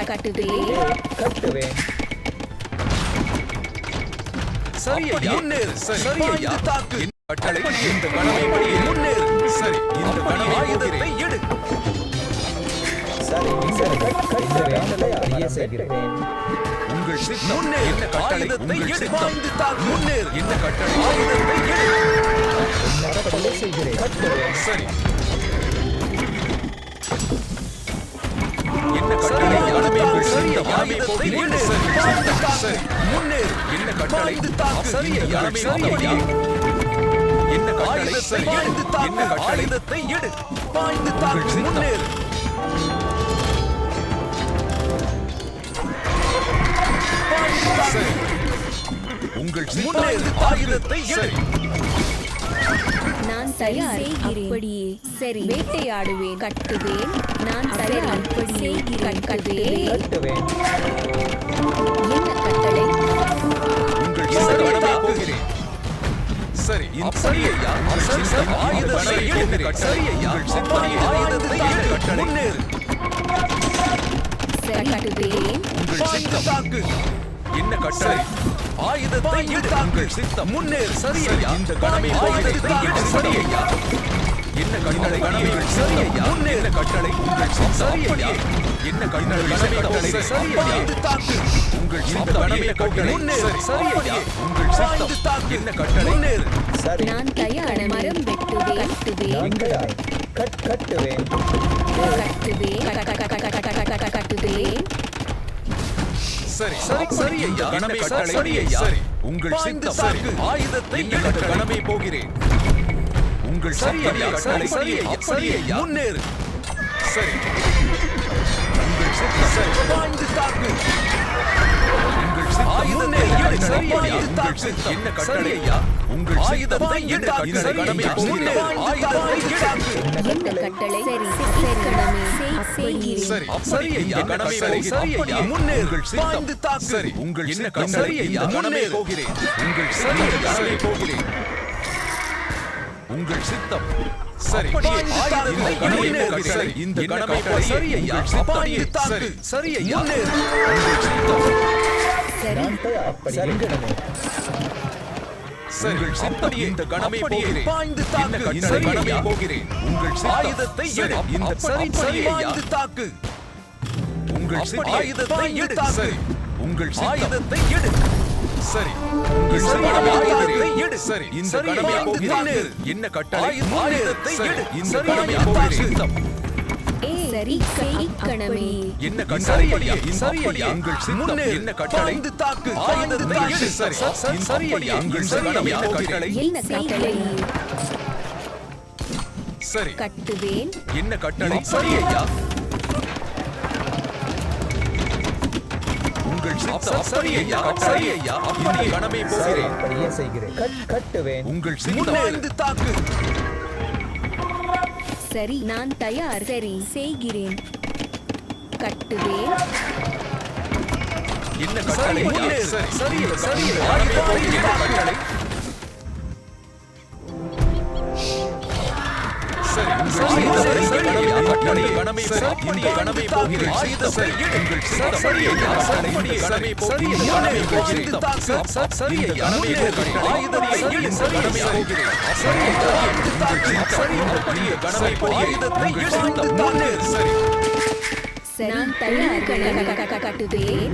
கட்டுவேன். கட்டுவேன். கட்டுவேன். சரி ஐயா. அப்படியே. முன்னேறு. சரி சரி ஐயா. ஐயா. தாக்கு. என்ன கட்டளை இந்த கடமை படியே முன்னேறு. சரி இந்த கடமை ஆயுதத்தை போகிறேன் எடு. சரி சரி கட்டுவேன். அப்படியே செய்கிறேன். உங்கள் சித்தம் முன்னேறு. என்ன கட்டளை ஆயுதத்தை உங்கள் எடு. சித்தம் பாய்ந்து தாக்கு. முன்னேறு. என்ன கட்டளை ஆயுதத்தை எடு. அப்படியே செய்கிறேன். கட்டுவேன். சரி என்ன கட்டளை சரி, கடமை உங்கள் சரி, சித்தம் கடமை ஆயுதத்தை போகிறேன் எடு. சரி பாய்ந்து சித்தம். தாக்கு. சரி முன்னேறு. என்ன கட்டளை பாய்ந்து தாக்கு. சரி இந்த ஐயா கடமை சரி அப்படியே. ஐயா என்ன கட்டளை ஆயுதத்தை சரி பாய்ந்து தாக்கு. என்ன கட்டளை ஆயுதத்தை எடு. பாய்ந்து உங்கள் தாக்கு. சித்தம். முன்னேறு. பாய்ந்து தாக்கு. சரி உங்கள் சித்தம் முன்னேறு. ஆயுதத்தை எடு. சரி நான் தயார். அப்படியே சரி வேட்டையாடுவேன். கட்டுவேன். நான் தயார். அப்படியே கட்டுவேன். கட்டுவேன். என்ன கட்டளை உங்கள் சித்தம் கடமை போகிறேன் சரி இந்த சரி ஐயா. சரி, சரி. ஆயுதத்தை எடு. சரி ஐயா. உங்கள் சித்தம் ஆயுதத்தை எடு. கட்டளை முன்னேறு. சரி கட்டுவேன். உங்கள் பாய்ந்து சித்தம் தாக்கு. என்ன கட்டளை ஆயுதத்தை எடு. உங்கள் சித்தம் முன்னேறு. சரி சரி ஐயா. இந்த கடமை ஆயுதத்தை எடு. சரி ஐயா. என்ன கட்டளை கடமை சரி ஐயா. முன்னேறு என்ன கட்டளை உங்கள் சித்தம் சரி ஐயா. என்ன கட்டளை கடமை சரி ஐயா. பாய்ந்து தாக்கு. உங்கள் சித்தம் கடமை கட்டளை முன்னேறு. சரி சரி ஐயா. உங்கள் பாய்ந்து சித்தம் தாக்கு. என்ன கட்டளை முன்னேறு. சரி நான் தயார். மரம் வெட்டுவேன். கட்டுவேன். நான் தயார். கட்டுவேன். கட்டுவேன். கட்டுவேன். சரி சரி, சரி ஐயா. இந்த கடமை சரி, கட்டளை சரி ஐயா. சரி உங்கள் பாய்ந்து சித்தம் சரி தாக்கு. ஆயுதத்தை என்ன எடு. கடமை போகிறேன் உங்கள் சரி சித்தம் ஐயா. கட்டளை சரி ஐயா. சரி அப்படியே ஐயா. முன்னேறு. சரி உங்கள் சித்தம் சரி பாய்ந்து தாக்கு. உங்கள் சித்தம் ஆயுதத்தை எடு. கட்டளை சரி ஐயா. அப்படியே. உங்கள் தாக்கு. சித்தம் என்ன சரி கட்டளை ஐயா. உங்கள் ஆயுதத்தை சித்தம் எடு. இந்த சரி கடமை ஐயா. போகிறேன் முன்னேறு. ஆயுதத்தை தாக்கு. என்ன கட்டளை சரி கடமை செய்கிறேன். சரி சரி ஐயா. இந்த கடமை சரி, போகிறேன் சரி ஐயா. அப்படியே. முன்னேறு. உங்கள் சித்தம் பாய்ந்து தாக்கு. சரி உங்கள் என்ன சரி கட்டளை ஐயா. இந்த கடமை முன்னேறு. போகிறேன் உங்கள் சரி சித்தம் ஐயா. கடமை போகிறேன் உங்கள் சித்தம் சரி பாய்ந்து தாக்கு. இந்த கடமை முன்னேறு. போகிறேன். சரி இந்த என்ன கடமை கட்டளை? சரி போகிறேன். ஐயா. உங்கள் சித்தம் பாய்ந்து தாக்கு. சரி சரி ஐயா. முன்னேறு. உங்கள் சித்தம் சரி நான் தயார். சரிங்கடமே. சரி அப்படியே இந்த கடமை அப்படியே. போகிறேன் பாய்ந்து என்ன தாக்கு. கட்டளை சரி கடமை ஐயா. போகிறேன் உங்கள் சித்தம் ஆயுதத்தை சரி எடு. இந்த சரி சரி அப்படியே ஐயா. பாய்ந்து தாக்கு. உங்கள் சித்தம் ஆயுதத்தை எடு. சரி உங்கள் சித்தம் ஆயுதத்தை எடு. சரி உங்கள் சரி, கடமை ஆயுதத்தை போகிறேன். எடு. சரி இந்த சரி, கடமை பாய்ந்து போகிறேன் முன்னேறு. என்ன கட்டளை ஆயுதத்தை சரி எடு. இந்த சரி, கடமை ஐயா. போகிறேன் சித்தம் சரி இக்கணமே என்ன சரி கட்டளை ஐயா. இந்த சரி அப்படியே ஐயா. உங்கள் சித்தம் முன்னேறு. என்ன கட்டளை பாய்ந்து தாக்கு. ஆயுதத்தை பாய்ந்து எடு. தாக்கு. சரி சரி, இந்த சரி அப்படியே ஐயா. உங்கள் சரி கடமை ஐயா. என்ன கட்டளை என்ன கட்டளை சரி கட்டுவேன். என்ன கட்டளை சரி ஐயா. உங்கள் சித்தம் சரி ஐயா. சரி ஐயா அப்படியே கடமை சரி போகிறேன் அப்படியே செய்கிறேன். கட்டுவேன். உங்கள் சித்தம் முன்னேறு தாக்கு. சரி நான் தயார். சரி செய்கிறேன். கட்டுவேன். என்ன சரி கட்டளை முன்னேறு. சரி சரி இந்த சரி கடமை போகிறேன் என்ன தாக்கு. கட்டளை சரி உங்கள் சரி, சித்தம் சரி, இந்த சரி, கடமை சரி, கடமை சரி, சரி இந்த சரி, கடமை தாக்கு. போகிறேன் ஆயுதத்தை சரி எடு. உங்கள் சித்தம் சரி ஐயா. சரி சரி, இந்த கடமை சரி போகிறேன் ஐயா. கடமை போகிறேன் பாய்ந்து தாக்கு. சரி இந்த ஐயா. கடமை முன்னேறு. போகிறேன் ஆயுதத்தை எடு. இந்த சரி கடமை ஐயா. போகிறேன் சரி ஐயா. பாய்ந்து தாக்கு. சரி சரி அப்படியே கடமை சரி, போகிறேன் ஆயுதத்தை உங்கள் எடு. சித்தம் முன்னேறு. சரி நான் தயார் கட்டுவேன்.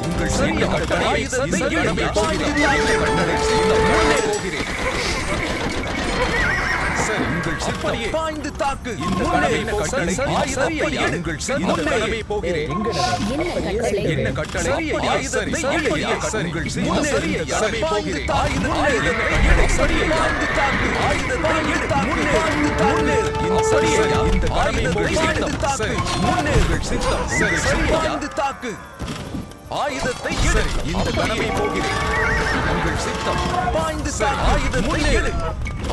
உங்கள் சிறிய கட்டளை ஆயுதத்தை கடமை போகிறேன். கட்டளை சித்தம் முன்னே போகிறேன். சரி உங்கள் சித்தம் பாய்ந்து தாக்கு. இந்த கடமை கட்டளை ஆயுதத்தை உங்கள் சித்தம் கடமை போகிறேன். என்ன கட்டளை ஆயுதத்தை உங்கள் சித்தம் சரிய கடமை போகிறேன். ஆயுதத்தை சரிய பாய்ந்து தாக்கு. ஆயுதத்தை முன்னே இந்த சரிய இந்த கடமை போகிறேன். சரி முன்னே உங்கள் சித்தம் சரி பாய்ந்து தாக்கு. ஆயுதத்தை எடு. இந்த கடமை போகிறேன். உங்கள் சித்தம் பாய்ந்து ஆயுதத்தை எடு.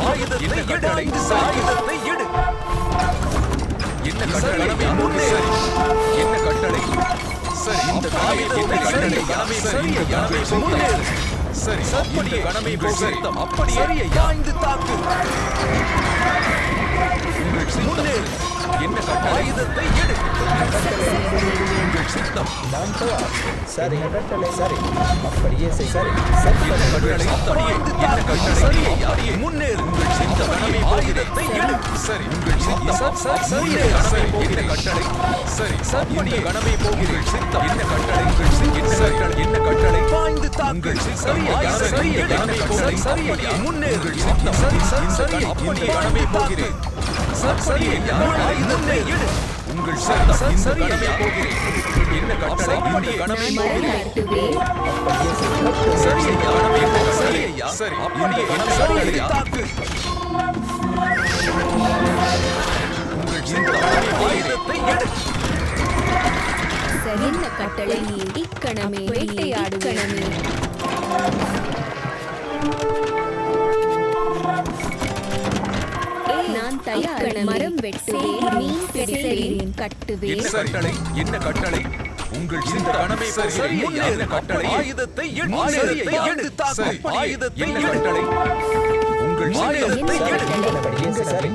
ஆயுதத்தை எடு. ஆயுதத்தை எடு. என்ன கட்டளை முன்னே என்ன கட்டளை சரி இந்த ஆயுதத்தை கடமை கடமை சரி கடமை முன்னே சரி அப்படியே கடமை போகிறேன். அப்படியே பாய்ந்து தாக்கு. உங்கள் முன்னே என்ன கட்டளை ஆயுதத்தை எடு. உங்கள் சித்தம் நான் தயார். சரி கட்டளை சரி அப்படியே செய். சரி என்ன கட்டளை அப்படியே என்ன கட்டளை சரி அப்படியே முன்னே உங்கள் சித்தம் கடமை ஆயுதத்தை எடு. சரி உங்கள் சித்தம் சரி கடமை போகிற கட்டளை சரி அப்படியே கடமை போகிற சித்தம் என்ன கட்டளை உங்கள் சித்தம் என்ன கட்டளை பாய்ந்து தாங்கள் சரி சரி கடமை போகிற சரி முன்னே உங்கள் சித்தம் சரி சரி அப்படியே கடமை போகிறேன். சரி ஆயுதத்தை எடு. உங்கள் சித்தம் சரி கடமை போகிறேன். என்ன கட்டளை அப்படியே கடமை போகிறேன். சரி கடமை போக சரி சரி அப்படியே கடமை தாக்கு. உங்கள் சித்தம் ஆயுதத்தை எடு. என்ன கட்டளை இக்கணமே வேட்டையாடுவேன். நான் தயார் மரம் வெட்டுவேன். மீன் பிடிப்பேன். கட்டுவேன். என்ன கட்டளை என்ன கட்டளை உங்கள் சித்த கடமை சரி என்ன கட்டளை ஆயுதத்தை எடு. ஆயுதத்தை எடு தாக்கு. ஆயுதத்தை என்ன கட்டளை உங்கள் ஆயுதத்தை எடு. அப்படியே சரி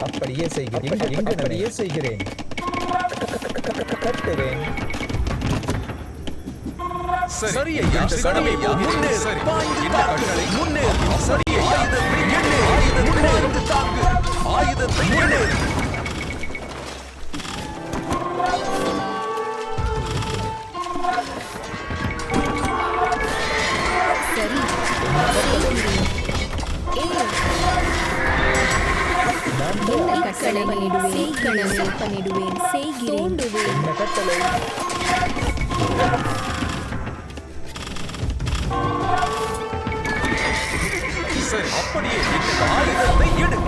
அப்படியே செய்கிறேன். அப்படியே செய்கிறேன். கட்டுவேன். சரி ஐயா கடமை முன்னே சரி என்ன கட்டளை முன்னே சரி ஆயுதத்தை எடு. ஆயுதத்தை எடு தாக்கு. ஆயுதத்தை எடு. சரி என்ன கட்டளை பண்ணிடுவேன். செய்கிறேன். என்ன கட்டளை சரி அப்படியே என்ன ஆயுதத்தை எடு.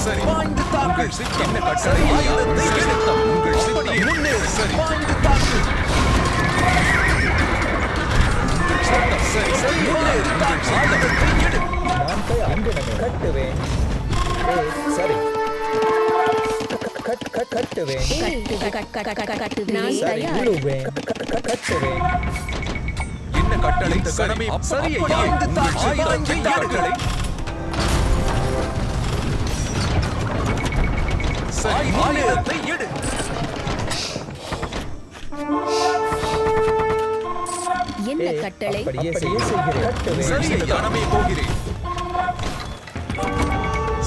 சரி பாய்ந்து தாங்கள் சித்தம் என்ன கட்டளை ஆயுதத்தை எடு. உங்கள் சித்தம் முன்னே சரி பாய்ந்து தாக்கு. உங்கள் சித்தம் சரி சரி முன்னே தாக்கு. ஆயுதத்தை எடு. நான் தயார். கட்டுவேன். சரி கட்டுவேன். நான் சரி தயார். விழுவேன். கட்டுவேன். என்ன கட்டளை கடமை சரி பாய்ந்து தாக்கு. ஆயுதத்தை கட்டளை சரி ஆயுதத்தை எடு. என்ன கட்டளை அப்படியே செய்கிறேன். கட்டுவேன். சரி கடமை போகிறேன்.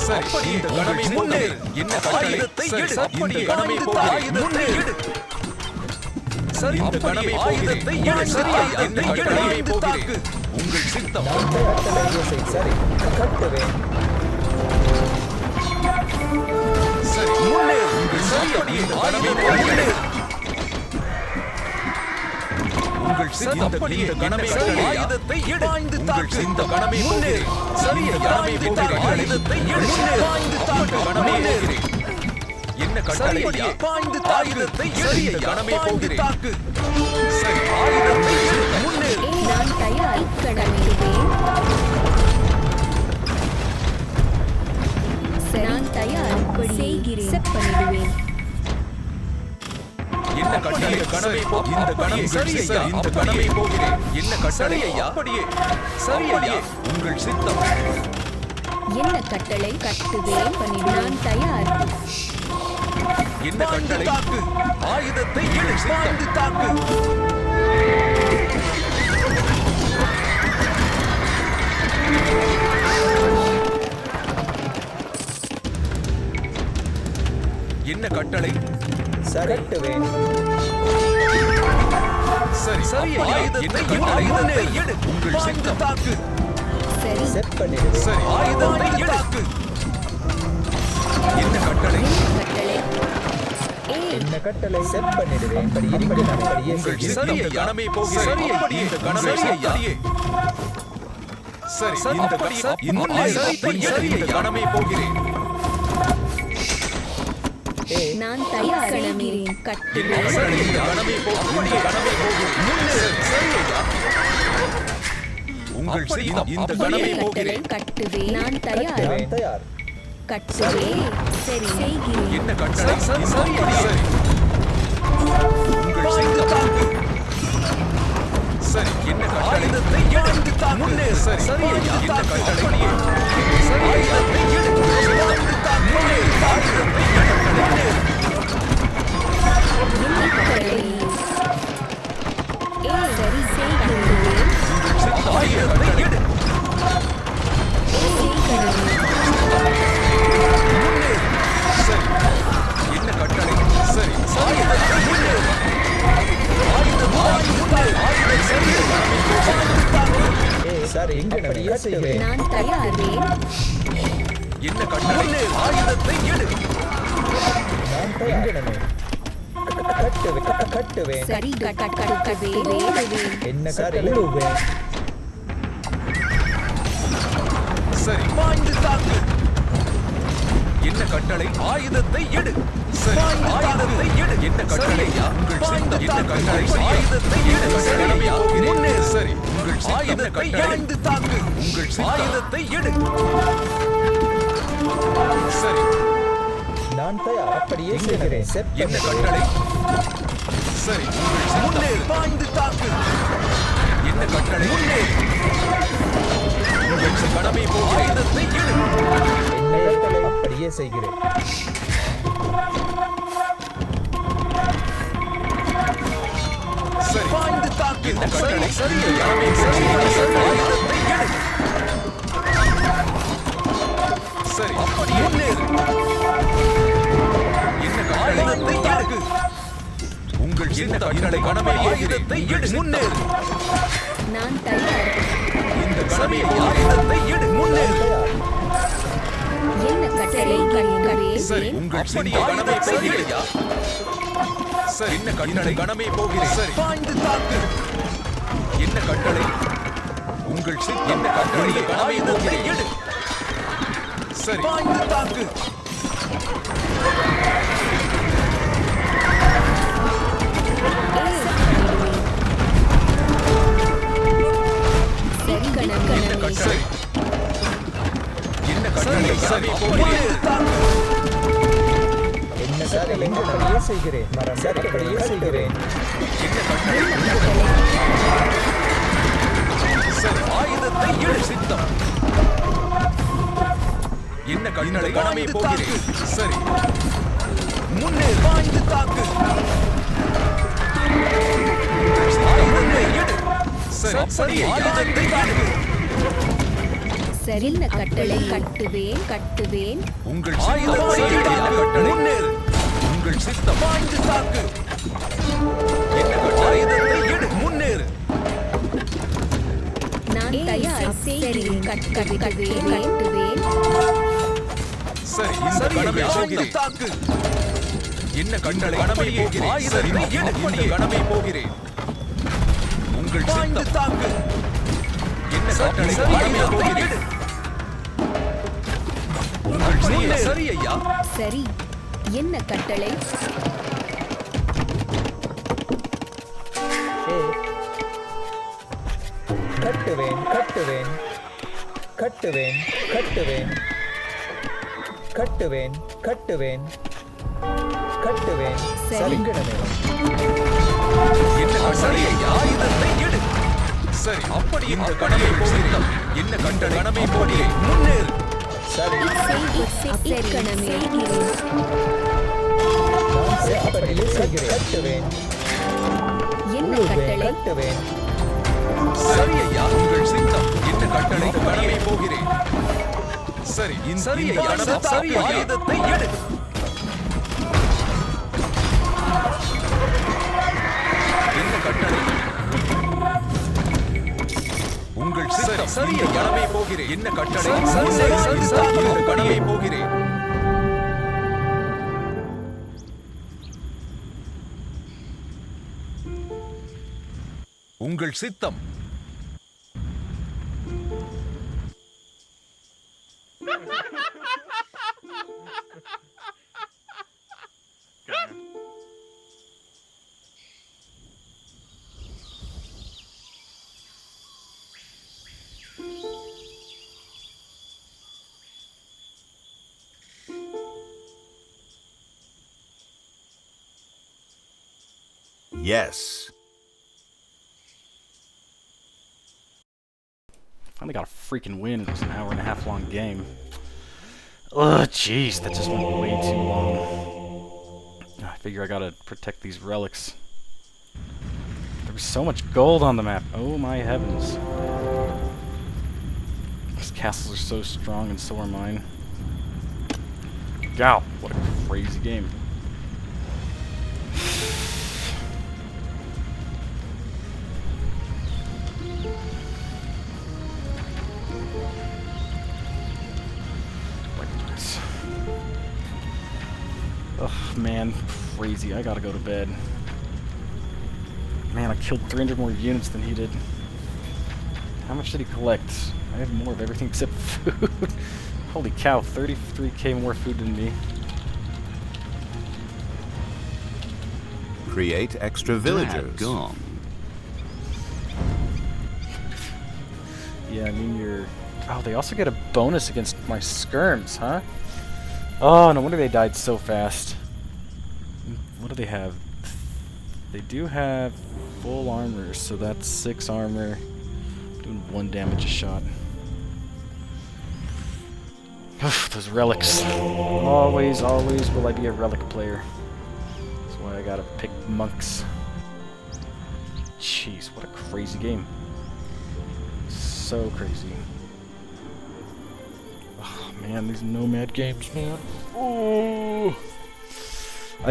சரி இந்த கடமை முன்னே என்ன ஆயுதத்தை எடு. இந்த கடமை போகிறேன். முன்னே எடு. சரி இந்த கடமை ஆயுதத்தை எடு. சரி இந்த கடமை போகிறேன். உங்கள் சித்தம் கட்டளையை செய். சரி கட்டுவேன். சரி முன்னே உங்கள் சரி இந்த கடமை போகிறேன். உங்கள் சித்தம் இந்த கடமை ஆயுதத்தை எடு. உங்கள் சித்த கடமை முன்னே சரி கடமை போகிறேன். ஆயுதத்தை எடு. முன்னே தாக்கு. கடமை போகிறேன். என்ன கட்டளை பாய்ந்து ஆயுதத்தை சரி கடமை போகிறேன். தாக்கு. சரி ஆயுதத்தை எடு. முன்னே நான் தயார். கடமைடுவேன். நான் தயார். செய்கிறேன். செப்பனிடுவேன். என்ன கட்டளை கடமை இந்த கடமை சரி இந்த கடமை போகிறேன். என்ன கட்டளை அப்படியே சரி அப்படியே உங்கள் சித்தம் என்ன கட்டளை கட்டுவேன். நான் தயார். என்ன கட்டளை தாக்கு. ஆயுதத்தை எடு. பாய்ந்து தாக்கு. என்ன கட்டளை சரி கட்டுவேன். சரி சரி, அப்படியே. ஆயுதத்தை என்ன கட்டளை? முன்னேறு. எடு. உங்கள் பாய்ந்து சித்தம். தாக்கு சரி செட் பண்ணிடுவேன் சரி ஆயுதத்தை பாய்ந்து எடு. தாக்கு. என்ன கட்டளை? கட்டளை ஏ என்ன கட்டளை செட் பண்ணிடுவேன் அப்படியே நான் அப்படியே உங்கள் செய்கிறேன். சித்தம். இந்த ஐயா. கணமே போகிறேன். சரி, அப்படியே. இந்த கணமே சரி, ஐயா. அப்படியே. சரி சரி, இந்த அப்படியே. இந்த முன்னேறு. ஆயுதத்தை சரி, எடு. இந்த ஐயா. கணமே போகிறேன். நான் தயார் செய்கிறேன் என்ன கட்டுவேன் கட்டளை? இந்த கணமே போகிறேன். இந்த கணமே போகிறேன். முன்னேறு. சரி ஐயா. உங்கள் அப்படியே. சித்தம். இந்த அப்படியே. கணமே கட்டளை போகிறேன். கட்டுவேன் நான் தயார் நான் தயார் கட்டுவேன் சரி செய்கிறேன் என்ன கட்டளை? சரி, இந்த சரி, அப்படியே. சரி. உங்கள் பாய்ந்து சித்தம். தாக்கு சரி என்ன கட்டளை? ஆயுதத்தை எடு. முன்னேறு. சரி சரி ஐயா. என்ன கட்டளை? சரி, ஆயுதத்தை எடு. பாய்ந்து தாக்கு. முன்னேறு. ஆயுதத்தை எடு. முன்னேறு. கட்டளை ஏ சரி செய்கிறேன் ஆயுதத்தை எடு. சரி என்ன கட்டளை? சரி ஆயுதத்தை முன்னேறு. ஆயுதத்தை முன்னேறு. ஆயுதத்தை சரி ஐயா. பாய்ந்து தாக்கு சரி அப்படியே செய்கிறேன் நான் தயாரேன் என்ன கட்டளை? முன்னேறு. ஆயுதத்தை எடு. நான் தயார் கட்டுவேன் சரி கட்டுவேன் என்ன கட்டளை சரி பாய்ந்து தாக்கு என்ன கட்டளை? ஆயுதத்தை எடு. சரி பாய்ந்து ஆயுதத்தை எடு. என்ன கட்டளை? சரி ஐயா. உங்கள் பாய்ந்து சித்தம். என்ன தாக்கு. கட்டளை? ஆயுதத்தை எடு. சரி ஐயா. முன்னேறு. சரி உங்கள் சித்தம். என்ன ஆயுதத்தை கட்டளை? பாய்ந்து தாக்கு. உங்கள் சித்தம். ஆயுதத்தை எடு. சரி நான் தயார் அப்படியே செய்கிறேன் செட் என்ன கட்டளை? சரி உங்கள் சித்தம். முன்னேறு. பாய்ந்து தாக்கு. என்ன கட்டளை? முன்னேறு. உங்கள் கடமை போகிறேன். ஆயுதத்தை எடு. என்ன கட்டளை அப்படியே செய்கிறேன் சரி பாய்ந்து தாக்கு. என்ன சரி கட்டளை? சரி ஐயா. கடமை சரி போகிறேன். சரி. ஆயுதத்தை எடு. சரி அப்படியே. முன்னேறு. என்ன கட்டளை? ஆயுதத்தை எடு. உங்கள் சித்தம். இந்த கடமை ஆயுதத்தை எடு. முன்னேறு. நான் தயார் இந்த சரி கடமை ஆயுதத்தை எடு. முன்னேறு. தயார் என்ன கட்டளை சரி கட்டுவேன் உங்கள் அப்படி சித்தம். கடமை ஆயுதத்தை போகிறேன். எடு. சரி என்ன கட்டளை? கடமை போகிறேன். சரி பாய்ந்து தாக்கு. என்ன கட்டளை? உங்கள் சித்தம். என்ன கட்டளை? இந்த கடமை ஆயுதத்தை போகிறேன். எடு. சரி பாய்ந்து தாக்கு. சரி கணமே சரி என்ன கட்டளை? சரி கடமை போகிறேன். முன்னேறு. தாக்கு. என்ன கட்டளை அப்படியே செய்கிறேன் மரம் அப்படியே செய்கிறேன் என்ன கட்டளை? சரி ஆயுதத்தை எடு. சித்தம். என்ன கட்டளை? கடமை பாய்ந்து போகிறேன். சரி முன்னேறு. பாய்ந்து தாக்கு. ஆயுதத்தை எடு. சரி சரி ஆயுதத்தை தாக்கு. சரின்ன கட்டளை கட்டுவேன் உங்கள் ஆயுதத்தை சித்தம். எடு. என்ன கட்டளை? முன்னேறு. உங்கள் சித்தம். பாய்ந்து தாக்கு. என்ன கட்டளை? ஆயுதத்தை எடு. முன்னேறு. நான் தயார் செய்கிறேன் கட்டுவேன் சரி இந்த சரி கடமை பாய்ந்து போகிறேன். தாக்கு. என்ன கட்டளை? கடமை அப்படியே. போகிறேன். ஆயுதத்தை சரி எடு. இந்த கடமை போகிறேன். உங்கள் பாய்ந்து சித்தம். தாக்கு. என்ன கட்டளை? சரி கடமை ஆயுதத்தை போகிறேன். எடு. உங்கள் முன்னேறு. சித்தம். சரி ஐயா. சரி என்ன கட்டளை கட்டுவேன் கட்டுவேன் கட்டுவேன் கட்டுவேன் கட்டுவேன் கட்டுவேன் கட்டுவேன் சரி. சரிங்கடமே என்ன சரி கட்டளை? ஐயா. ஆயுதத்தை எடு. சரி அப்படி இந்த கடமை போகிறேன். என்ன கட்டளை? கடமை போகிறேன். முன்னேறு. சரி கணமே நான் அப்படியே செய்கிறேன் கட்டுவேன் என்ன கட்டளை கட்டுவேன் சரி ஐயா. உங்கள் சித்தம். என்ன கட்டளை? கடமை போகிறேன். சரி இந்த சரி இந்த ஐயா. கடமை சரி போகிறேன். ஆயுதத்தை எடு. என்ன கட்டளை? சித்தம் சரிய கணமே போகிறேன் என்ன கட்டளை இந்த கணமே போகிறேன் உங்கள் சித்தம் Yes. Finally got a freaking win. It was an hour-and-a-half long game. Ugh, jeez, that just went way too long. I figure I gotta protect these relics. There was so much gold on the map. Oh my heavens. These castles are so strong and so are mine. Wow, what a crazy game. Ugh, man, crazy. I gotta go to bed. Man, I killed 300 more units than he did. How much did he collect? I have more of everything except food. Holy cow, 33k more food than me. Create extra villagers. Gone. Yeah, I mean you're... Oh, they also get a bonus against my skirms, huh? Oh, no wonder they died so fast. What do they have? They do have full armor, so that's 6 armor. Doing 1 damage a shot. Those relics. Always, always will I be a relic player. That's why I gotta pick monks. Jeez, what a crazy game. So crazy. Oh man, these nomad games, man. Oh.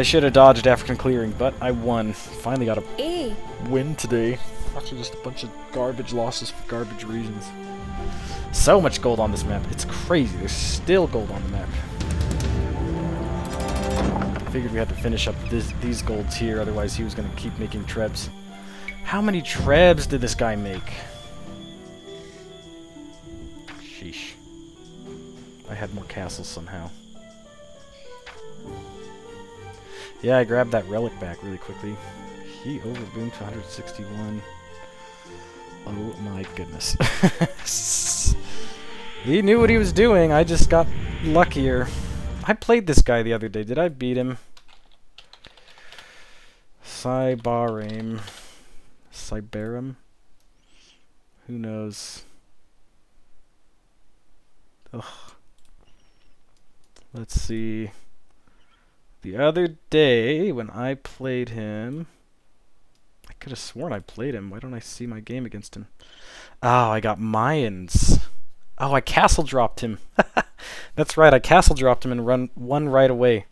I should have dodged African clearing, but I won. Finally got a A. win today. After just a bunch of garbage losses for garbage reasons. So much gold on this map. It's crazy. There's still gold on the map. I figured we had to finish up these golds here, otherwise he was going to keep making trebs. How many trebs did this guy make? Sheesh. I had more castles somehow. Yeah, I grabbed that relic back really quickly. He overboomed to 161. Oh my goodness. He knew what he was doing, I just got luckier. I played this guy the other day. Did I beat him? Cybarim. Cybarim? Who knows? Ugh. Let's see. The other day, when I played him... I could have sworn I played him. Why don't I see my game against him? Oh, I got Mayans. Oh, I castle dropped him. That's right, I castle dropped him and won right away.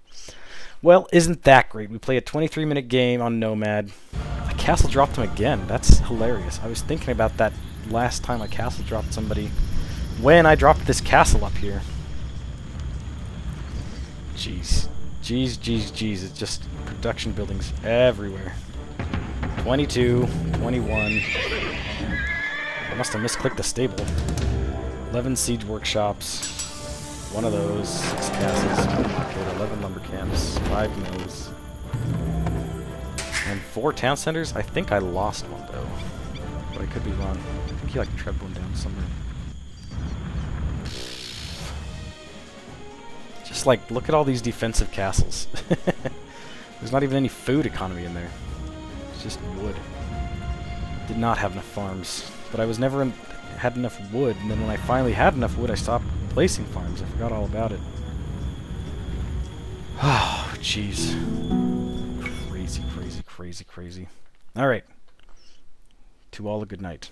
Well, isn't that great? We play a 23-minute game on Nomad. I castle dropped him again. That's hilarious. I was thinking about that last time I castle dropped somebody when I dropped this castle up here. Jeez. Jeez, jeez, jeez. It's just production buildings everywhere. 22, 21. I must have misclicked the stable. 11 siege workshops. One of those. 6 castles. Okay, 11 lumber camps. 5 mills. And 4 town centers. I think I lost one though. But I could be wrong. I think he like trebbed one down somewhere. Just like, look at all these defensive castles. There's not even any food economy in there. It's just wood. Did not have enough farms. But I was never had enough wood, and then when I finally had enough wood, I stopped placing farms. I forgot all about it. Oh, jeez. Crazy, crazy, crazy, crazy. Alright. To all a good night.